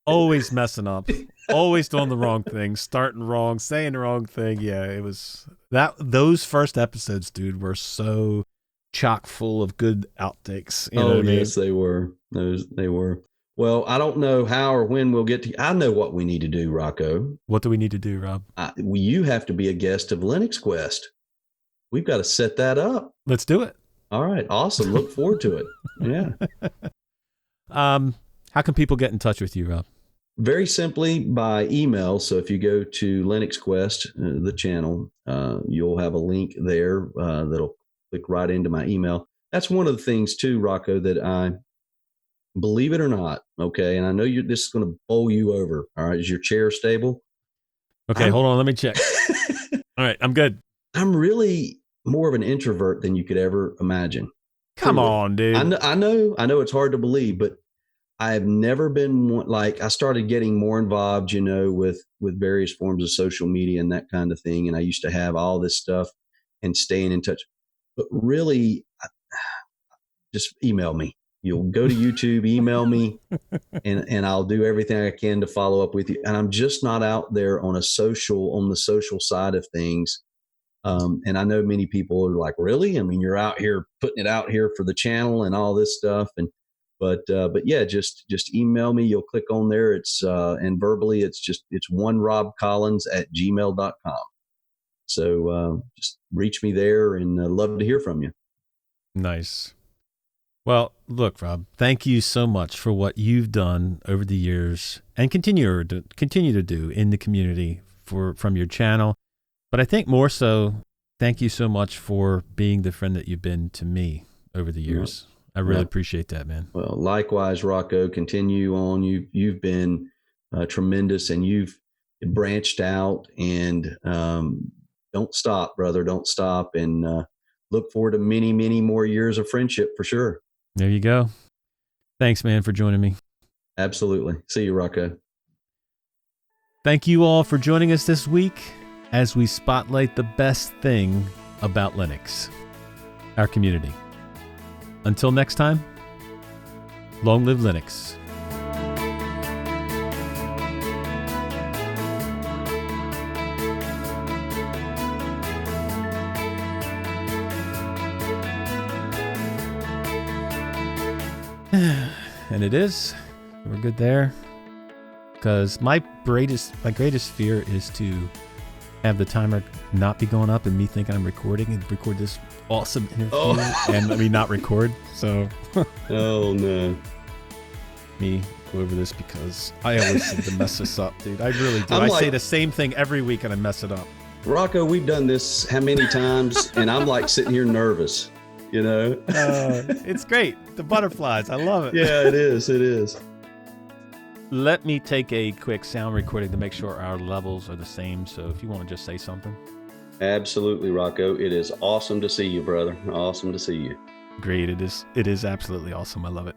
Always messing up, always doing the wrong thing, starting wrong, saying the wrong thing. Yeah, it was those first episodes, dude, were so chock full of good outtakes. You know what I mean? Yes, they were. They were. Well, I don't know how or when we'll get to. I know what we need to do, Rocco. What do we need to do, Rob? You have to be a guest of Linux Quest. We've got to set that up. Let's do it. All right. Awesome. Look forward to it. Yeah. How can people get in touch with you, Rob? Very simply by email. So if you go to Linux Quest, the channel, you'll have a link there that'll click right into my email. That's one of the things too, Rocco, that I believe it or not. Okay. And I know this is going to bowl you over. All right. Is your chair stable? Okay. Hold on. Let me check. All right. I'm good. I'm really more of an introvert than you could ever imagine. Come on, dude. I know it's hard to believe, but I've never been like, I started getting more involved, with various forms of social media and that kind of thing. And I used to have all this stuff and staying in touch, but really just email me. You'll go to YouTube, email me, and I'll do everything I can to follow up with you. And I'm just not out there on the social side of things. And I know many people are like, really? I mean, you're out here putting it out here for the channel and all this stuff. But yeah, just email me. You'll click on there. It's and verbally, it's onerobcollins@gmail.com. So just reach me there, and love to hear from you. Nice. Well, look, Rob, thank you so much for what you've done over the years and continue to do in the community from your channel. But I think more so, thank you so much for being the friend that you've been to me over the years. Yeah. I really appreciate that, man. Well, likewise, Rocco, continue on. You've been tremendous, and you've branched out, and don't stop, brother. Don't stop, and look forward to many, many more years of friendship for sure. There you go. Thanks, man, for joining me. Absolutely. See you, Rocco. Thank you all for joining us this week as we spotlight the best thing about Linux, our community. Until next time, long live Linux. And it is. We're good there. Because my greatest fear is to have the timer not be going up and me think I'm recording and record this awesome interview and not record. So oh no. Me go over this because I always seem to mess this up, dude. I really do. I say the same thing every week and I mess it up. Rocco, we've done this how many times and I'm like sitting here nervous, It's great. The butterflies. I love it. Yeah, it is. It is. Let me take a quick sound recording to make sure our levels are the same. So if you want to just say something. Absolutely, Rocco. It is awesome to see you, brother. Awesome to see you. Great. It is absolutely awesome. I love it.